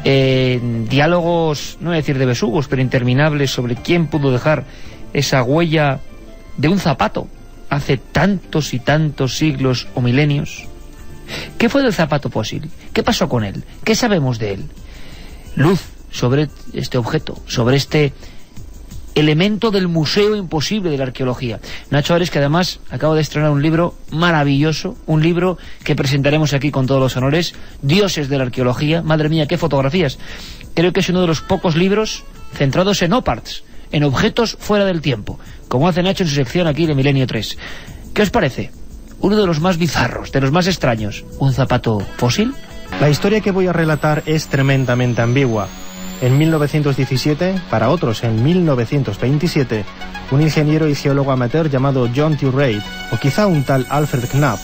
Diálogos, no voy a decir de besugos, pero interminables sobre quién pudo dejar esa huella de un zapato hace tantos y tantos siglos o milenios. ¿Qué fue del zapato fósil? ¿Qué pasó con él? ¿Qué sabemos de él? Luz sobre este objeto, sobre este elemento del museo imposible de la arqueología. Nacho Ares, que además acaba de estrenar un libro maravilloso, un libro que presentaremos aquí con todos los honores, Dioses de la Arqueología. Madre mía, qué fotografías. Creo que es uno de los pocos libros centrados en OPARTs, en objetos fuera del tiempo, como hace Nacho en su sección aquí de Milenio 3. ¿Qué os parece? Uno de los más bizarros, de los más extraños. ¿Un zapato fósil? La historia que voy a relatar es tremendamente ambigua. En 1917, para otros en 1927, un ingeniero y geólogo amateur llamado John T. Reid, o quizá un tal Alfred Knapp,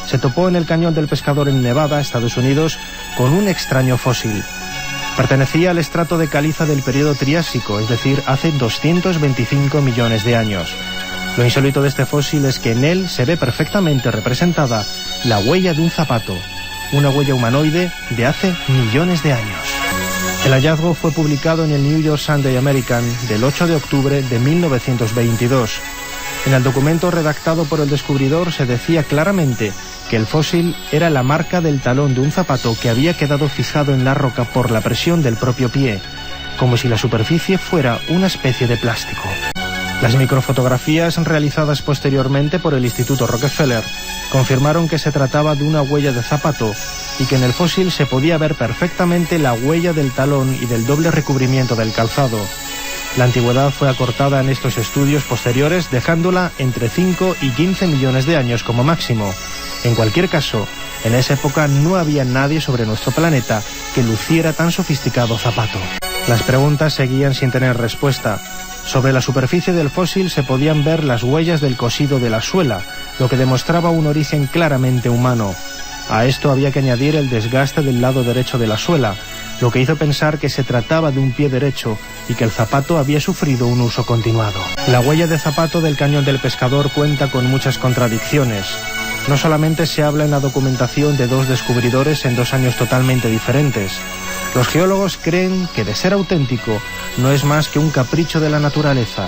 se topó en el cañón del Pescador en Nevada, Estados Unidos, con un extraño fósil. Pertenecía al estrato de caliza del periodo Triásico, es decir, hace 225 millones de años. Lo insólito de este fósil es que en él se ve perfectamente representada la huella de un zapato, una huella humanoide de hace millones de años. El hallazgo fue publicado en el New York Sunday American del 8 de octubre de 1922. En el documento redactado por el descubridor se decía claramente que el fósil era la marca del talón de un zapato que había quedado fijado en la roca por la presión del propio pie, como si la superficie fuera una especie de plástico. Las microfotografías realizadas posteriormente por el Instituto Rockefeller confirmaron que se trataba de una huella de zapato y que en el fósil se podía ver perfectamente la huella del talón y del doble recubrimiento del calzado. La antigüedad fue acortada en estos estudios posteriores, dejándola entre 5 y 15 millones de años como máximo. En cualquier caso, en esa época no había nadie sobre nuestro planeta que luciera tan sofisticado zapato. Las preguntas seguían sin tener respuesta. Sobre la superficie del fósil se podían ver las huellas del cosido de la suela, lo que demostraba un origen claramente humano. A esto había que añadir el desgaste del lado derecho de la suela, lo que hizo pensar que se trataba de un pie derecho y que el zapato había sufrido un uso continuado. La huella de zapato del Cañón del Pescador cuenta con muchas contradicciones. No solamente se habla en la documentación de 2 descubridores en 2 años totalmente diferentes. Los geólogos creen que, de ser auténtico, no es más que un capricho de la naturaleza.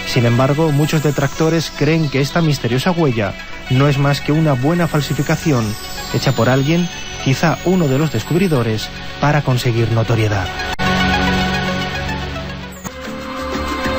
Sin embargo, muchos detractores creen que esta misteriosa huella no es más que una buena falsificación hecha por alguien, quizá uno de los descubridores, para conseguir notoriedad.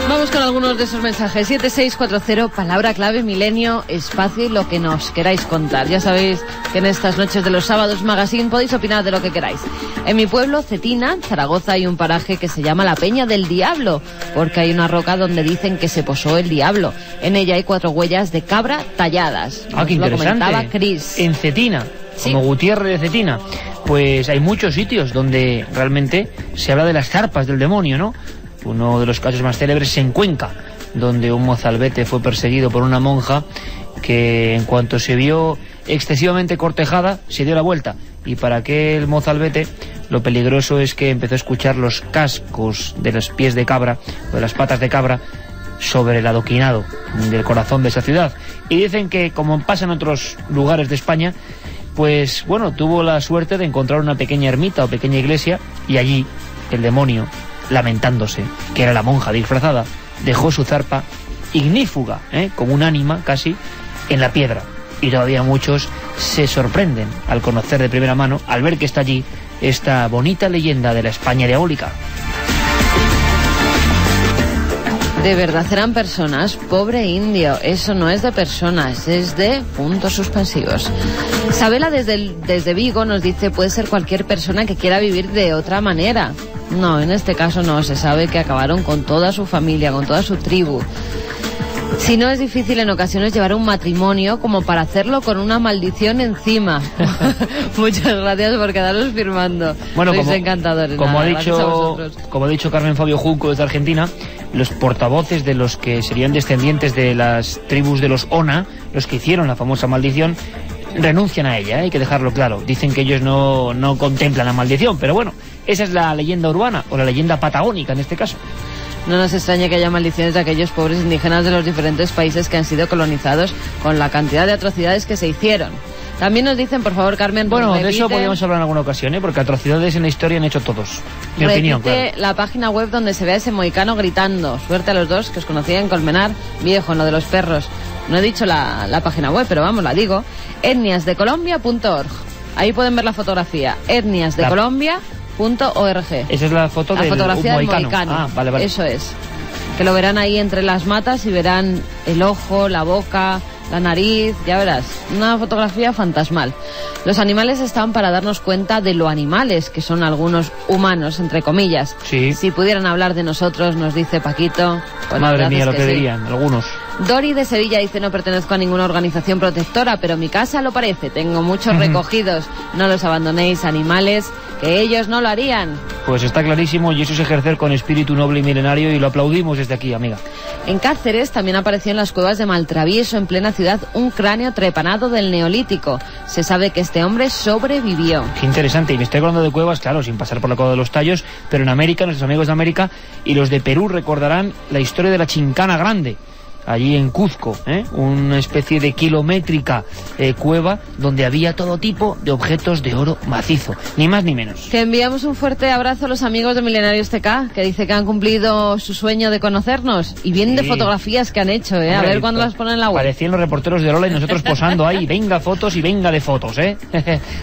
Vamos con algunos de esos mensajes. 7640, palabra clave, milenio, espacio y lo que nos queráis contar. Ya sabéis que en estas noches de los sábados Magazine podéis opinar de lo que queráis. En mi pueblo, Cetina, Zaragoza, hay un paraje que se llama la Peña del Diablo, porque hay una roca donde dicen que se posó el diablo. En ella hay 4 huellas de cabra talladas. Ah, qué interesante. Lo comentaba Chris. En Cetina, sí, como Gutiérrez de Cetina, pues hay muchos sitios donde realmente se habla de las zarpas del demonio, ¿no? Uno de los casos más célebres es en Cuenca, donde un mozalbete fue perseguido por una monja que, en cuanto se vio excesivamente cortejada, se dio la vuelta. Y para aquel mozalbete, lo peligroso es que empezó a escuchar los cascos de los pies de cabra, o de las patas de cabra, sobre el adoquinado del corazón de esa ciudad. Y dicen que, como pasa en otros lugares de España, pues bueno, tuvo la suerte de encontrar una pequeña ermita o pequeña iglesia, y allí el demonio, lamentándose, que era la monja disfrazada, dejó su zarpa ignífuga, como un ánima casi, en la piedra. Y todavía muchos se sorprenden al conocer de primera mano, al ver que está allí, esta bonita leyenda de la España diabólica. ¿De verdad eran personas? Pobre indio, eso no es de personas, es de puntos suspensivos. Sabela desde Vigo nos dice, puede ser cualquier persona que quiera vivir de otra manera. No, en este caso no, se sabe que acabaron con toda su familia, con toda su tribu. Si no, es difícil en ocasiones llevar un matrimonio como para hacerlo con una maldición encima. Muchas gracias por quedaros firmando. Bueno, sois encantadores. Como ha dicho Carmen Fabio Junco desde Argentina, los portavoces de los que serían descendientes de las tribus de los Ona, los que hicieron la famosa maldición, renuncian a ella, hay que dejarlo claro. Dicen que ellos no contemplan la maldición, pero bueno, esa es la leyenda urbana, o la leyenda patagónica en este caso. No nos extraña que haya maldiciones de aquellos pobres indígenas de los diferentes países que han sido colonizados, con la cantidad de atrocidades que se hicieron. También nos dicen, por favor, Carmen, bueno, de eso podríamos hablar en alguna ocasión, porque atrocidades en la historia han hecho todos. Mi opinión, claro. La página web donde se ve a ese mohicano gritando. Suerte a los dos, que os conocía en Colmenar Viejo, en lo de los perros. No he dicho la página web, pero vamos, la digo. etniasdecolombia.org. Ahí pueden ver la fotografía. etniasdecolombia.org. Esa es la foto del mohicano. Ah, vale. Eso es. Que lo verán ahí entre las matas y verán el ojo, la boca, la nariz, ya verás, una fotografía fantasmal. Los animales están para darnos cuenta de lo animales que son algunos humanos, entre comillas. Sí. Si pudieran hablar de nosotros, nos dice Paquito. Pues madre mía, lo que dirían algunos. Dori de Sevilla dice, no pertenezco a ninguna organización protectora, pero mi casa lo parece, tengo muchos recogidos, no los abandonéis, animales, que ellos no lo harían. Pues está clarísimo, y eso es ejercer con espíritu noble y milenario, y lo aplaudimos desde aquí, amiga. En Cáceres también apareció en las cuevas de Maltravieso, en plena ciudad, un cráneo trepanado del Neolítico. Se sabe que este hombre sobrevivió. Qué interesante, y me estoy acordando de cuevas, claro, sin pasar por la cueva de los Tallos, pero en América, nuestros amigos de América y los de Perú recordarán la historia de la Chincana Grande, allí en Cuzco, una especie de kilométrica cueva donde había todo tipo de objetos de oro macizo, ni más ni menos. Que enviamos un fuerte abrazo a los amigos de Milenarios TK, que dice que han cumplido su sueño de conocernos, y bien de fotografías que han hecho, Hombre, a ver cuándo las ponen en la web. Parecían los reporteros de Lola y nosotros posando ahí, venga fotos y venga de fotos,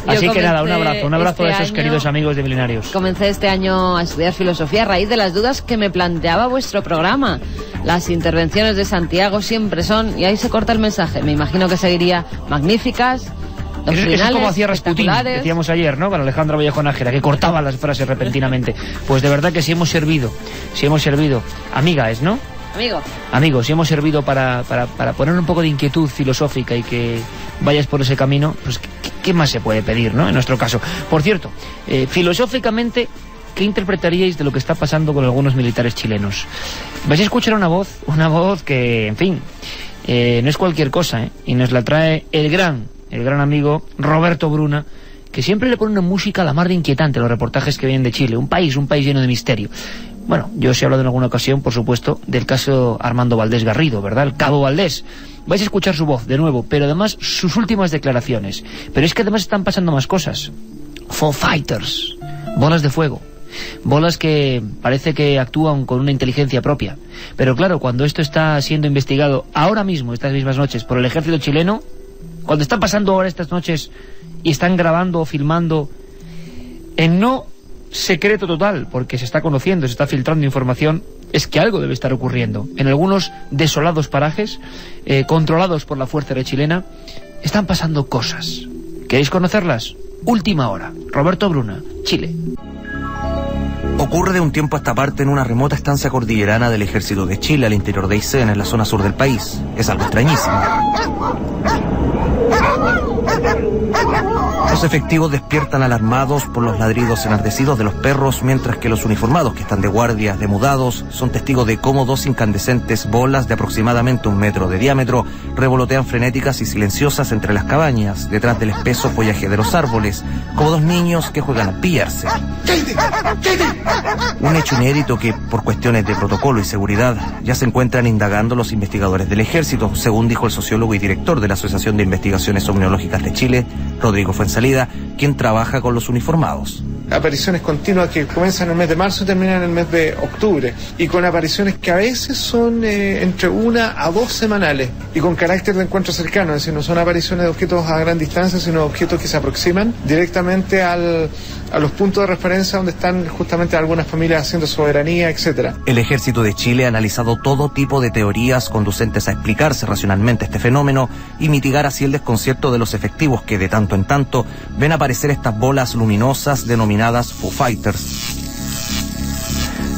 Así que nada, un abrazo a esos queridos amigos de Milenarios. Comencé este año a estudiar filosofía a raíz de las dudas que me planteaba vuestro programa. Las intervenciones de Santiago siempre son, y ahí se corta el mensaje, me imagino que seguiría, magníficas, doctrinales, eso es como hacía Rasputín, decíamos ayer, ¿no?, con Alejandro Vallejo Nájera, que cortaba las frases repentinamente. Pues de verdad que si hemos servido, amiga es, ¿no? Amigo, si hemos servido para poner un poco de inquietud filosófica y que vayas por ese camino, pues ¿qué más se puede pedir, ¿no?, en nuestro caso? Por cierto, filosóficamente, ¿qué interpretaríais de lo que está pasando con algunos militares chilenos? Vais a escuchar una voz que, en fin, no es cualquier cosa, y nos la trae el gran amigo Roberto Bruna, que siempre le ponen una música a la mar de inquietante a los reportajes que vienen de Chile. Un país lleno de misterio. Bueno, yo os he hablado en alguna ocasión, por supuesto, del caso Armando Valdés Garrido, ¿verdad? El Cabo Valdés. Vais a escuchar su voz de nuevo, pero además sus últimas declaraciones. Pero es que además están pasando más cosas. Foo Fighters, bolas de fuego. Bolas que parece que actúan con una inteligencia propia. Pero claro, cuando esto está siendo investigado ahora mismo, estas mismas noches, por el ejército chileno, cuando están pasando ahora estas noches y están grabando o filmando en no secreto total, porque se está conociendo, se está filtrando información, es que algo debe estar ocurriendo. En algunos desolados parajes, controlados por la Fuerza Aérea Chilena, están pasando cosas. ¿Queréis conocerlas? Última hora. Roberto Bruna, Chile. Ocurre de un tiempo a esta parte en una remota estancia cordillerana del ejército de Chile al interior de Aysén, en la zona sur del país. Es algo extrañísimo. Los efectivos despiertan alarmados por los ladridos enardecidos de los perros, mientras que los uniformados que están de guardia, demudados, son testigos de cómo dos incandescentes bolas de aproximadamente 1 metro de diámetro revolotean frenéticas y silenciosas entre las cabañas, detrás del espeso follaje de los árboles, como dos niños que juegan a pillarse. Un hecho inédito que, por cuestiones de protocolo y seguridad, ya se encuentran indagando los investigadores del ejército, según dijo el sociólogo y director de la Asociación de Investigaciones Omniológicas de Chile, Rodrigo Fuenzalida, quien trabaja con los uniformados. Apariciones continuas que comienzan en el mes de marzo y terminan en el mes de octubre, y con apariciones que a veces son entre 1 a 2 semanales y con carácter de encuentro cercano, es decir, no son apariciones de objetos a gran distancia, sino objetos que se aproximan directamente a los puntos de referencia donde están justamente algunas familias haciendo soberanía, etcétera. El ejército de Chile ha analizado todo tipo de teorías conducentes a explicarse racionalmente este fenómeno y mitigar así el desconcierto de los efectivos que de tanto en tanto ven aparecer estas bolas luminosas denominadas Foo Fighters.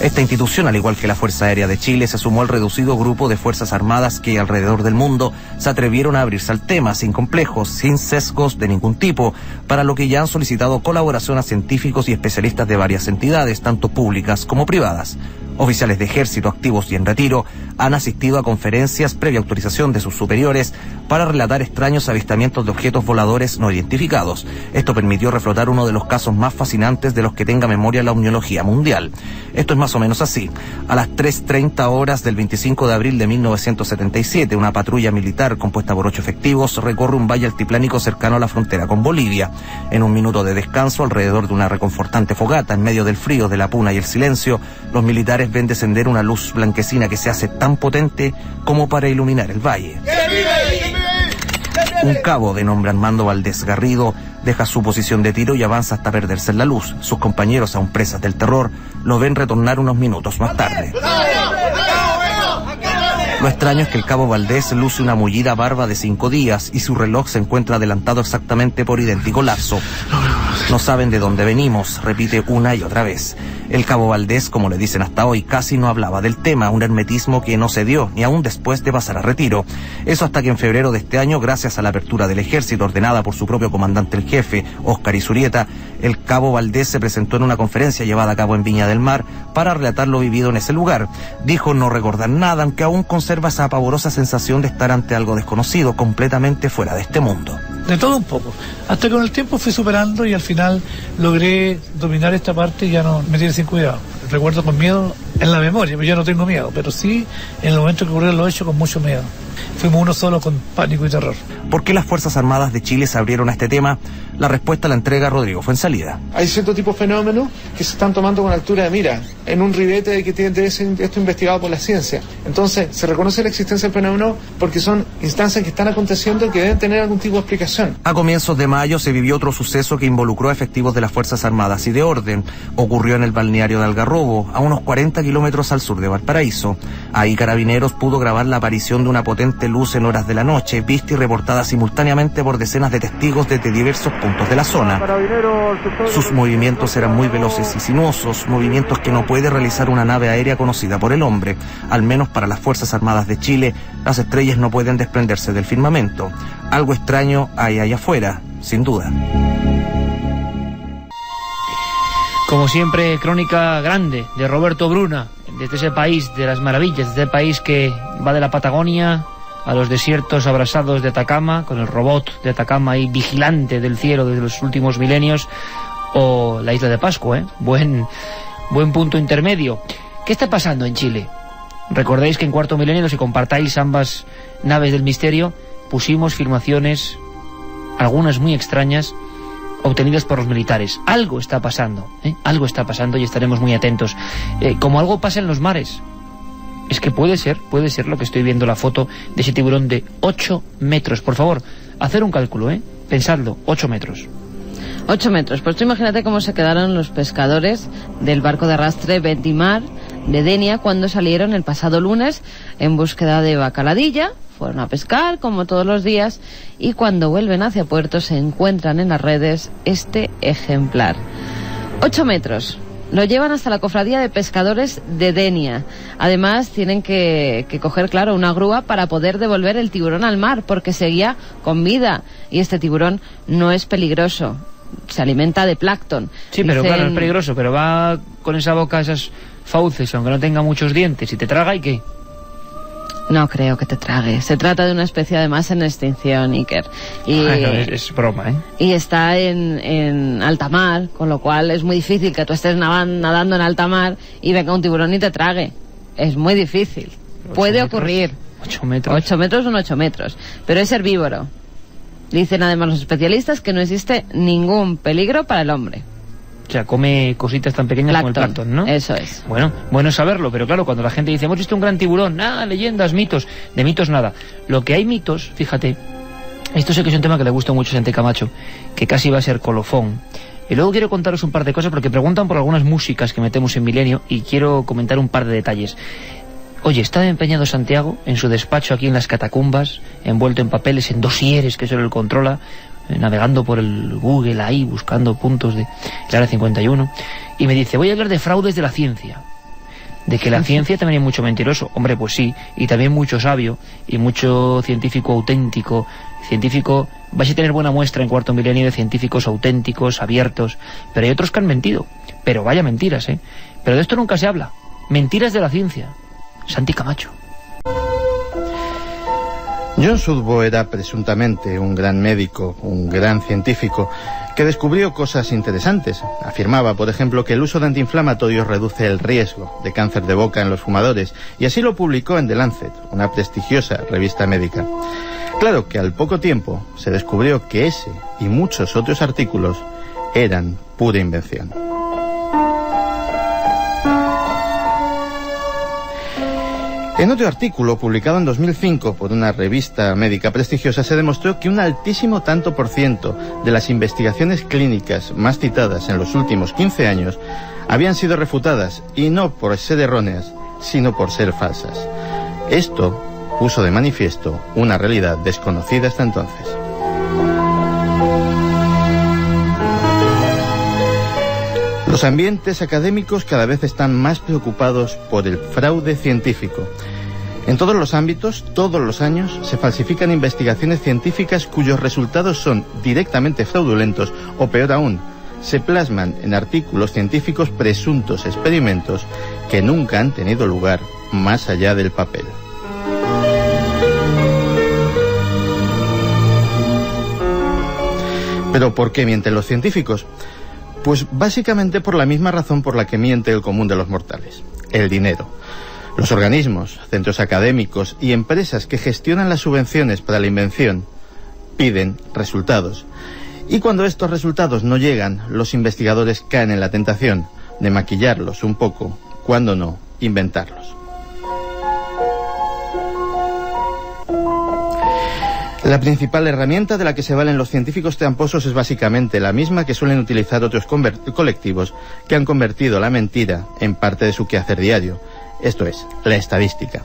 Esta institución, al igual que la Fuerza Aérea de Chile, se sumó al reducido grupo de fuerzas armadas que alrededor del mundo se atrevieron a abrirse al tema, sin complejos, sin sesgos de ningún tipo, para lo que ya han solicitado colaboración a científicos y especialistas de varias entidades, tanto públicas como privadas. Oficiales de ejército activos y en retiro han asistido a conferencias previa autorización de sus superiores para relatar extraños avistamientos de objetos voladores no identificados. Esto permitió reflotar uno de los casos más fascinantes de los que tenga memoria la omniología mundial. Esto es más o menos así. A las 3:30 horas del 25 de abril de 1977, una patrulla militar compuesta por 8 efectivos recorre un valle altiplánico cercano a la frontera con Bolivia. En un minuto de descanso, alrededor de una reconfortante fogata, en medio del frío, de la puna y el silencio, los militares ven descender una luz blanquecina que se hace tan potente como para iluminar el valle. Un cabo de nombre Armando Valdés Garrido deja su posición de tiro y avanza hasta perderse en la luz. Sus compañeros, aún presas del terror, lo ven retornar unos minutos más tarde. Lo extraño es que el cabo Valdés luce una mullida barba de 5 días y su reloj se encuentra adelantado exactamente por idéntico lapso. No saben de dónde venimos, repite una y otra vez. El cabo Valdés, como le dicen hasta hoy, casi no hablaba del tema, un hermetismo que no se dio, ni aún después de pasar a retiro. Eso hasta que en febrero de este año, gracias a la apertura del ejército ordenada por su propio comandante en jefe, Óscar Izurieta, el cabo Valdés se presentó en una conferencia llevada a cabo en Viña del Mar para relatar lo vivido en ese lugar. Dijo no recordar nada, aunque aún conserva esa pavorosa sensación de estar ante algo desconocido, completamente fuera de este mundo. De todo un poco, hasta que con el tiempo fui superando y al final logré dominar esta parte y ya no me tiene sin cuidado. Recuerdo con miedo en la memoria, pero yo no tengo miedo, pero sí en el momento que ocurrió lo he hecho con mucho miedo. Fuimos uno solo con pánico y terror. ¿Por qué las Fuerzas Armadas de Chile se abrieron a este tema? La respuesta la entrega Rodrigo Fuenzalida. Hay cierto tipo de fenómenos que se están tomando con altura de mira, en un ribete de que debe ser esto investigado por la ciencia. Entonces, se reconoce la existencia del fenómeno porque son instancias que están aconteciendo que deben tener algún tipo de explicación. A comienzos de mayo se vivió otro suceso que involucró a efectivos de las Fuerzas Armadas y de Orden. Ocurrió en el balneario de Algarrobo, a unos 40 kilómetros al sur de Valparaíso. Ahí Carabineros pudo grabar la aparición de una potente luz en horas de la noche, vista y reportada simultáneamente por decenas de testigos desde diversos puntos de la zona. Sus movimientos eran muy veloces y sinuosos, movimientos que no puede realizar una nave aérea conocida por el hombre. Al menos para las Fuerzas Armadas de Chile, las estrellas no pueden desprenderse del firmamento. Algo extraño hay allá afuera, sin duda. Como siempre, crónica grande de Roberto Bruna, desde ese país de las maravillas, desde el país que va de la Patagonia a los desiertos abrasados de Atacama, con el robot de Atacama ahí vigilante del cielo desde los últimos milenios, o la isla de Pascua, buen punto intermedio. ¿Qué está pasando en Chile? Recordáis que en Cuarto Milenio, si compartáis ambas naves del misterio, pusimos filmaciones, algunas muy extrañas, obtenidas por los militares. Algo está pasando, algo está pasando y estaremos muy atentos. Como algo pasa en los mares. Es que puede ser lo que estoy viendo, la foto de ese tiburón de 8 metros. Por favor, hacer un cálculo, pensadlo, 8 metros. 8 metros, pues tú imagínate cómo se quedaron los pescadores del barco de arrastre Bentimar de Denia cuando salieron el pasado lunes en búsqueda de bacaladilla. Fueron a pescar como todos los días y cuando vuelven hacia puerto se encuentran en las redes este ejemplar. 8 metros. Lo llevan hasta la cofradía de pescadores de Denia. Además tienen que coger, claro, una grúa para poder devolver el tiburón al mar porque seguía con vida y este tiburón no es peligroso. Se alimenta de plancton. Sí, pero claro, es peligroso, pero va con esa boca, esas fauces, aunque no tenga muchos dientes, y te traga, ¿y qué? No creo que te trague. Se trata de una especie además en extinción, Iker. Y, bueno, es broma, Y está en alta mar, con lo cual es muy difícil que tú estés nadando en alta mar y venga un tiburón y te trague. Es muy difícil. Puede ocurrir. 8 metros. 8 metros son 8 metros. Pero es herbívoro. Dicen además los especialistas que no existe ningún peligro para el hombre. O sea, come cositas tan pequeñas como el plancton, ¿no? Eso es. Bueno saberlo, pero claro, cuando la gente dice, hemos visto un gran tiburón, nada, leyendas, mitos, de mitos nada. Lo que hay mitos, fíjate, esto sé que es un tema que le gusta mucho a Santi Camacho, que casi va a ser colofón. Y luego quiero contaros un par de cosas porque preguntan por algunas músicas que metemos en Milenio y quiero comentar un par de detalles. Oye, está empeñado Santiago en su despacho aquí en las catacumbas, envuelto en papeles, en dosieres que solo él controla, navegando por el Google ahí, buscando puntos de la Área 51, y me dice, voy a hablar de fraudes de la ciencia. De que la ciencia también hay mucho mentiroso. Hombre, pues sí, y también mucho sabio, y mucho científico auténtico. Científico, vais a tener buena muestra en Cuarto Milenio de científicos auténticos, abiertos, pero hay otros que han mentido. Pero vaya mentiras, Pero de esto nunca se habla. Mentiras de la ciencia. Santi Camacho. John Sudbo era presuntamente un gran médico, un gran científico, que descubrió cosas interesantes. Afirmaba, por ejemplo, que el uso de antiinflamatorios reduce el riesgo de cáncer de boca en los fumadores, y así lo publicó en The Lancet, una prestigiosa revista médica. Claro que al poco tiempo se descubrió que ese y muchos otros artículos eran pura invención. En otro artículo, publicado en 2005 por una revista médica prestigiosa, se demostró que un altísimo tanto por ciento de las investigaciones clínicas más citadas en los últimos 15 años habían sido refutadas, y no por ser erróneas, sino por ser falsas. Esto puso de manifiesto una realidad desconocida hasta entonces. Los ambientes académicos cada vez están más preocupados por el fraude científico. En todos los ámbitos, todos los años, se falsifican investigaciones científicas cuyos resultados son directamente fraudulentos o, peor aún, se plasman en artículos científicos presuntos experimentos que nunca han tenido lugar más allá del papel. ¿Pero por qué mienten los científicos? Pues básicamente por la misma razón por la que miente el común de los mortales: el dinero. Los organismos, centros académicos y empresas que gestionan las subvenciones para la invención piden resultados. Y cuando estos resultados no llegan, los investigadores caen en la tentación de maquillarlos un poco, cuando no, inventarlos. La principal herramienta de la que se valen los científicos tramposos es básicamente la misma que suelen utilizar otros colectivos que han convertido la mentira en parte de su quehacer diario. Esto es, la estadística.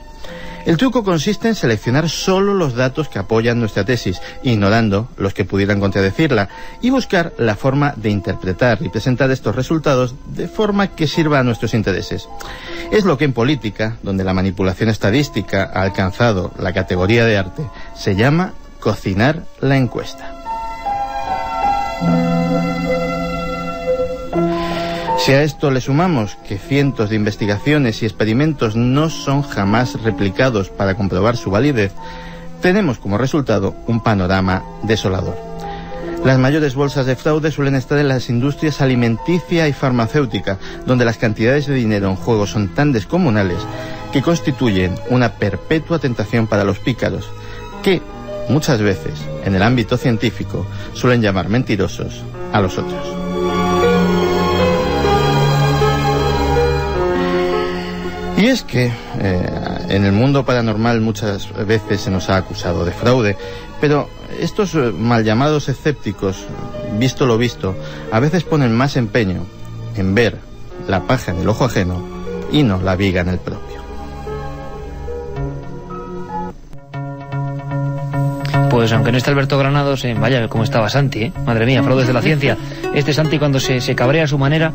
El truco consiste en seleccionar solo los datos que apoyan nuestra tesis, ignorando los que pudieran contradecirla, y buscar la forma de interpretar y presentar estos resultados de forma que sirva a nuestros intereses. Es lo que en política, donde la manipulación estadística ha alcanzado la categoría de arte, se llama cocinar la encuesta. Si a esto le sumamos que cientos de investigaciones y experimentos no son jamás replicados para comprobar su validez, tenemos como resultado un panorama desolador. Las mayores bolsas de fraude suelen estar en las industrias alimenticia y farmacéutica, donde las cantidades de dinero en juego son tan descomunales que constituyen una perpetua tentación para los pícaros, que muchas veces, en el ámbito científico, suelen llamar mentirosos a los otros. Y es que en el mundo paranormal muchas veces se nos ha acusado de fraude, pero estos mal llamados escépticos, visto lo visto, a veces ponen más empeño en ver la paja en el ojo ajeno y no la viga en el propio. Pues aunque no está Alberto Granados, vaya cómo estaba Santi, madre mía, fraudes de la ciencia. Este Santi cuando se cabrea a su manera.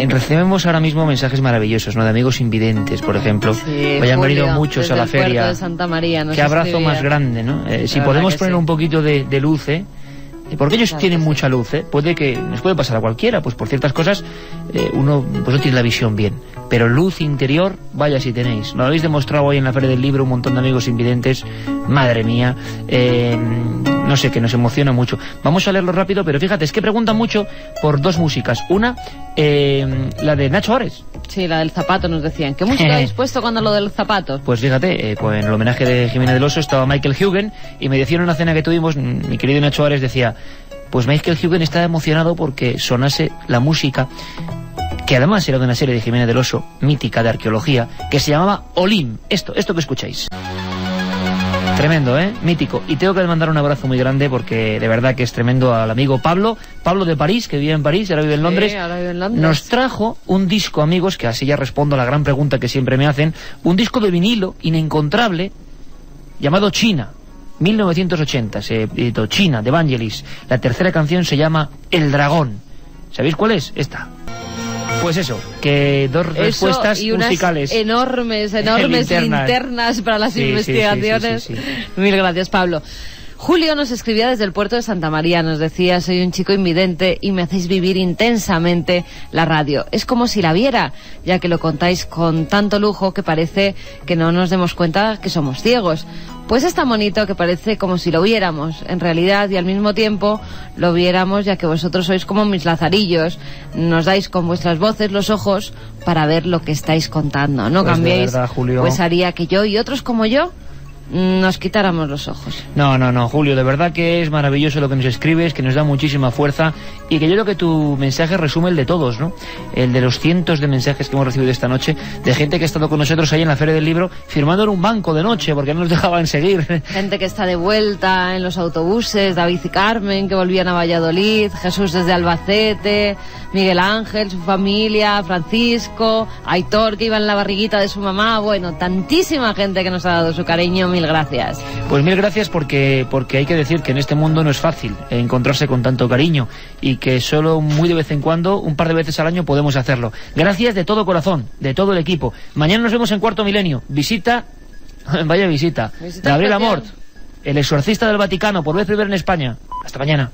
Recibimos ahora mismo mensajes maravillosos, ¿no? De amigos invidentes, por ejemplo. Sí, Vayan Julio, venido muchos a la desde el feria. puerto de Santa María nos Qué abrazo escribía. más grande, ¿no? Si podemos poner un poquito de luz, porque ellos tienen mucha luz, puede que nos puede pasar a cualquiera, pues por ciertas cosas uno pues no tiene la visión bien, pero luz interior, vaya si tenéis. Lo habéis demostrado hoy en la Feria del Libro, un montón de amigos invidentes, madre mía, no sé, que nos emociona mucho. Vamos a leerlo rápido, pero fíjate, es que preguntan mucho por dos músicas. Una, la de Nacho Ares. Sí, la del zapato nos decían. ¿Qué música habéis puesto cuando lo del zapato? Pues fíjate, pues en el homenaje de Jimena del Oso estaba Michael Huguen, y me decían en una cena que tuvimos, mi querido Nacho Ares decía, pues Michael Huguen estaba emocionado porque sonase la música, que además era de una serie de Jimena del Oso, mítica de arqueología, que se llamaba Olim. Esto que escucháis. Tremendo, mítico. Y tengo que mandar un abrazo muy grande porque de verdad que es tremendo al amigo Pablo de París, que vivía en París, ahora vive en Londres. Sí, ahora vive en Londres. Nos trajo un disco, amigos, que así ya respondo a la gran pregunta que siempre me hacen, un disco de vinilo inencontrable llamado China, 1980, se editó China, de Vangelis. La tercera canción se llama El Dragón. ¿Sabéis cuál es? Esta. Pues eso, que dos respuestas y unas musicales enormes linternas para las investigaciones. Sí. Mil gracias, Pablo. Julio nos escribía desde el puerto de Santa María, nos decía, soy un chico invidente y me hacéis vivir intensamente la radio. Es como si la viera, ya que lo contáis con tanto lujo que parece que no nos demos cuenta que somos ciegos. Pues es tan bonito que parece como si lo viéramos, en realidad, y al mismo tiempo lo viéramos, ya que vosotros sois como mis lazarillos, nos dais con vuestras voces los ojos para ver lo que estáis contando. No pues cambiéis, verdad, Julio. Pues haría que yo y otros como yo nos quitáramos los ojos. No, Julio, de verdad que es maravilloso lo que nos escribes, que nos da muchísima fuerza, y que yo creo que tu mensaje resume el de todos, ¿no? El de los cientos de mensajes que hemos recibido esta noche, de gente que ha estado con nosotros ahí en la Feria del Libro, firmando en un banco de noche, porque no nos dejaban seguir. Gente que está de vuelta en los autobuses, David y Carmen, que volvían a Valladolid, Jesús desde Albacete, Miguel Ángel, su familia, Francisco, Aitor, que iba en la barriguita de su mamá, bueno, tantísima gente que nos ha dado su cariño. Mil gracias. Pues mil gracias porque hay que decir que en este mundo no es fácil encontrarse con tanto cariño, y que solo muy de vez en cuando, un par de veces al año, podemos hacerlo. Gracias de todo corazón, de todo el equipo. Mañana nos vemos en Cuarto Milenio. Visita, vaya visita, Gabriel Amort, el exorcista del Vaticano, por vez primera en España. Hasta mañana.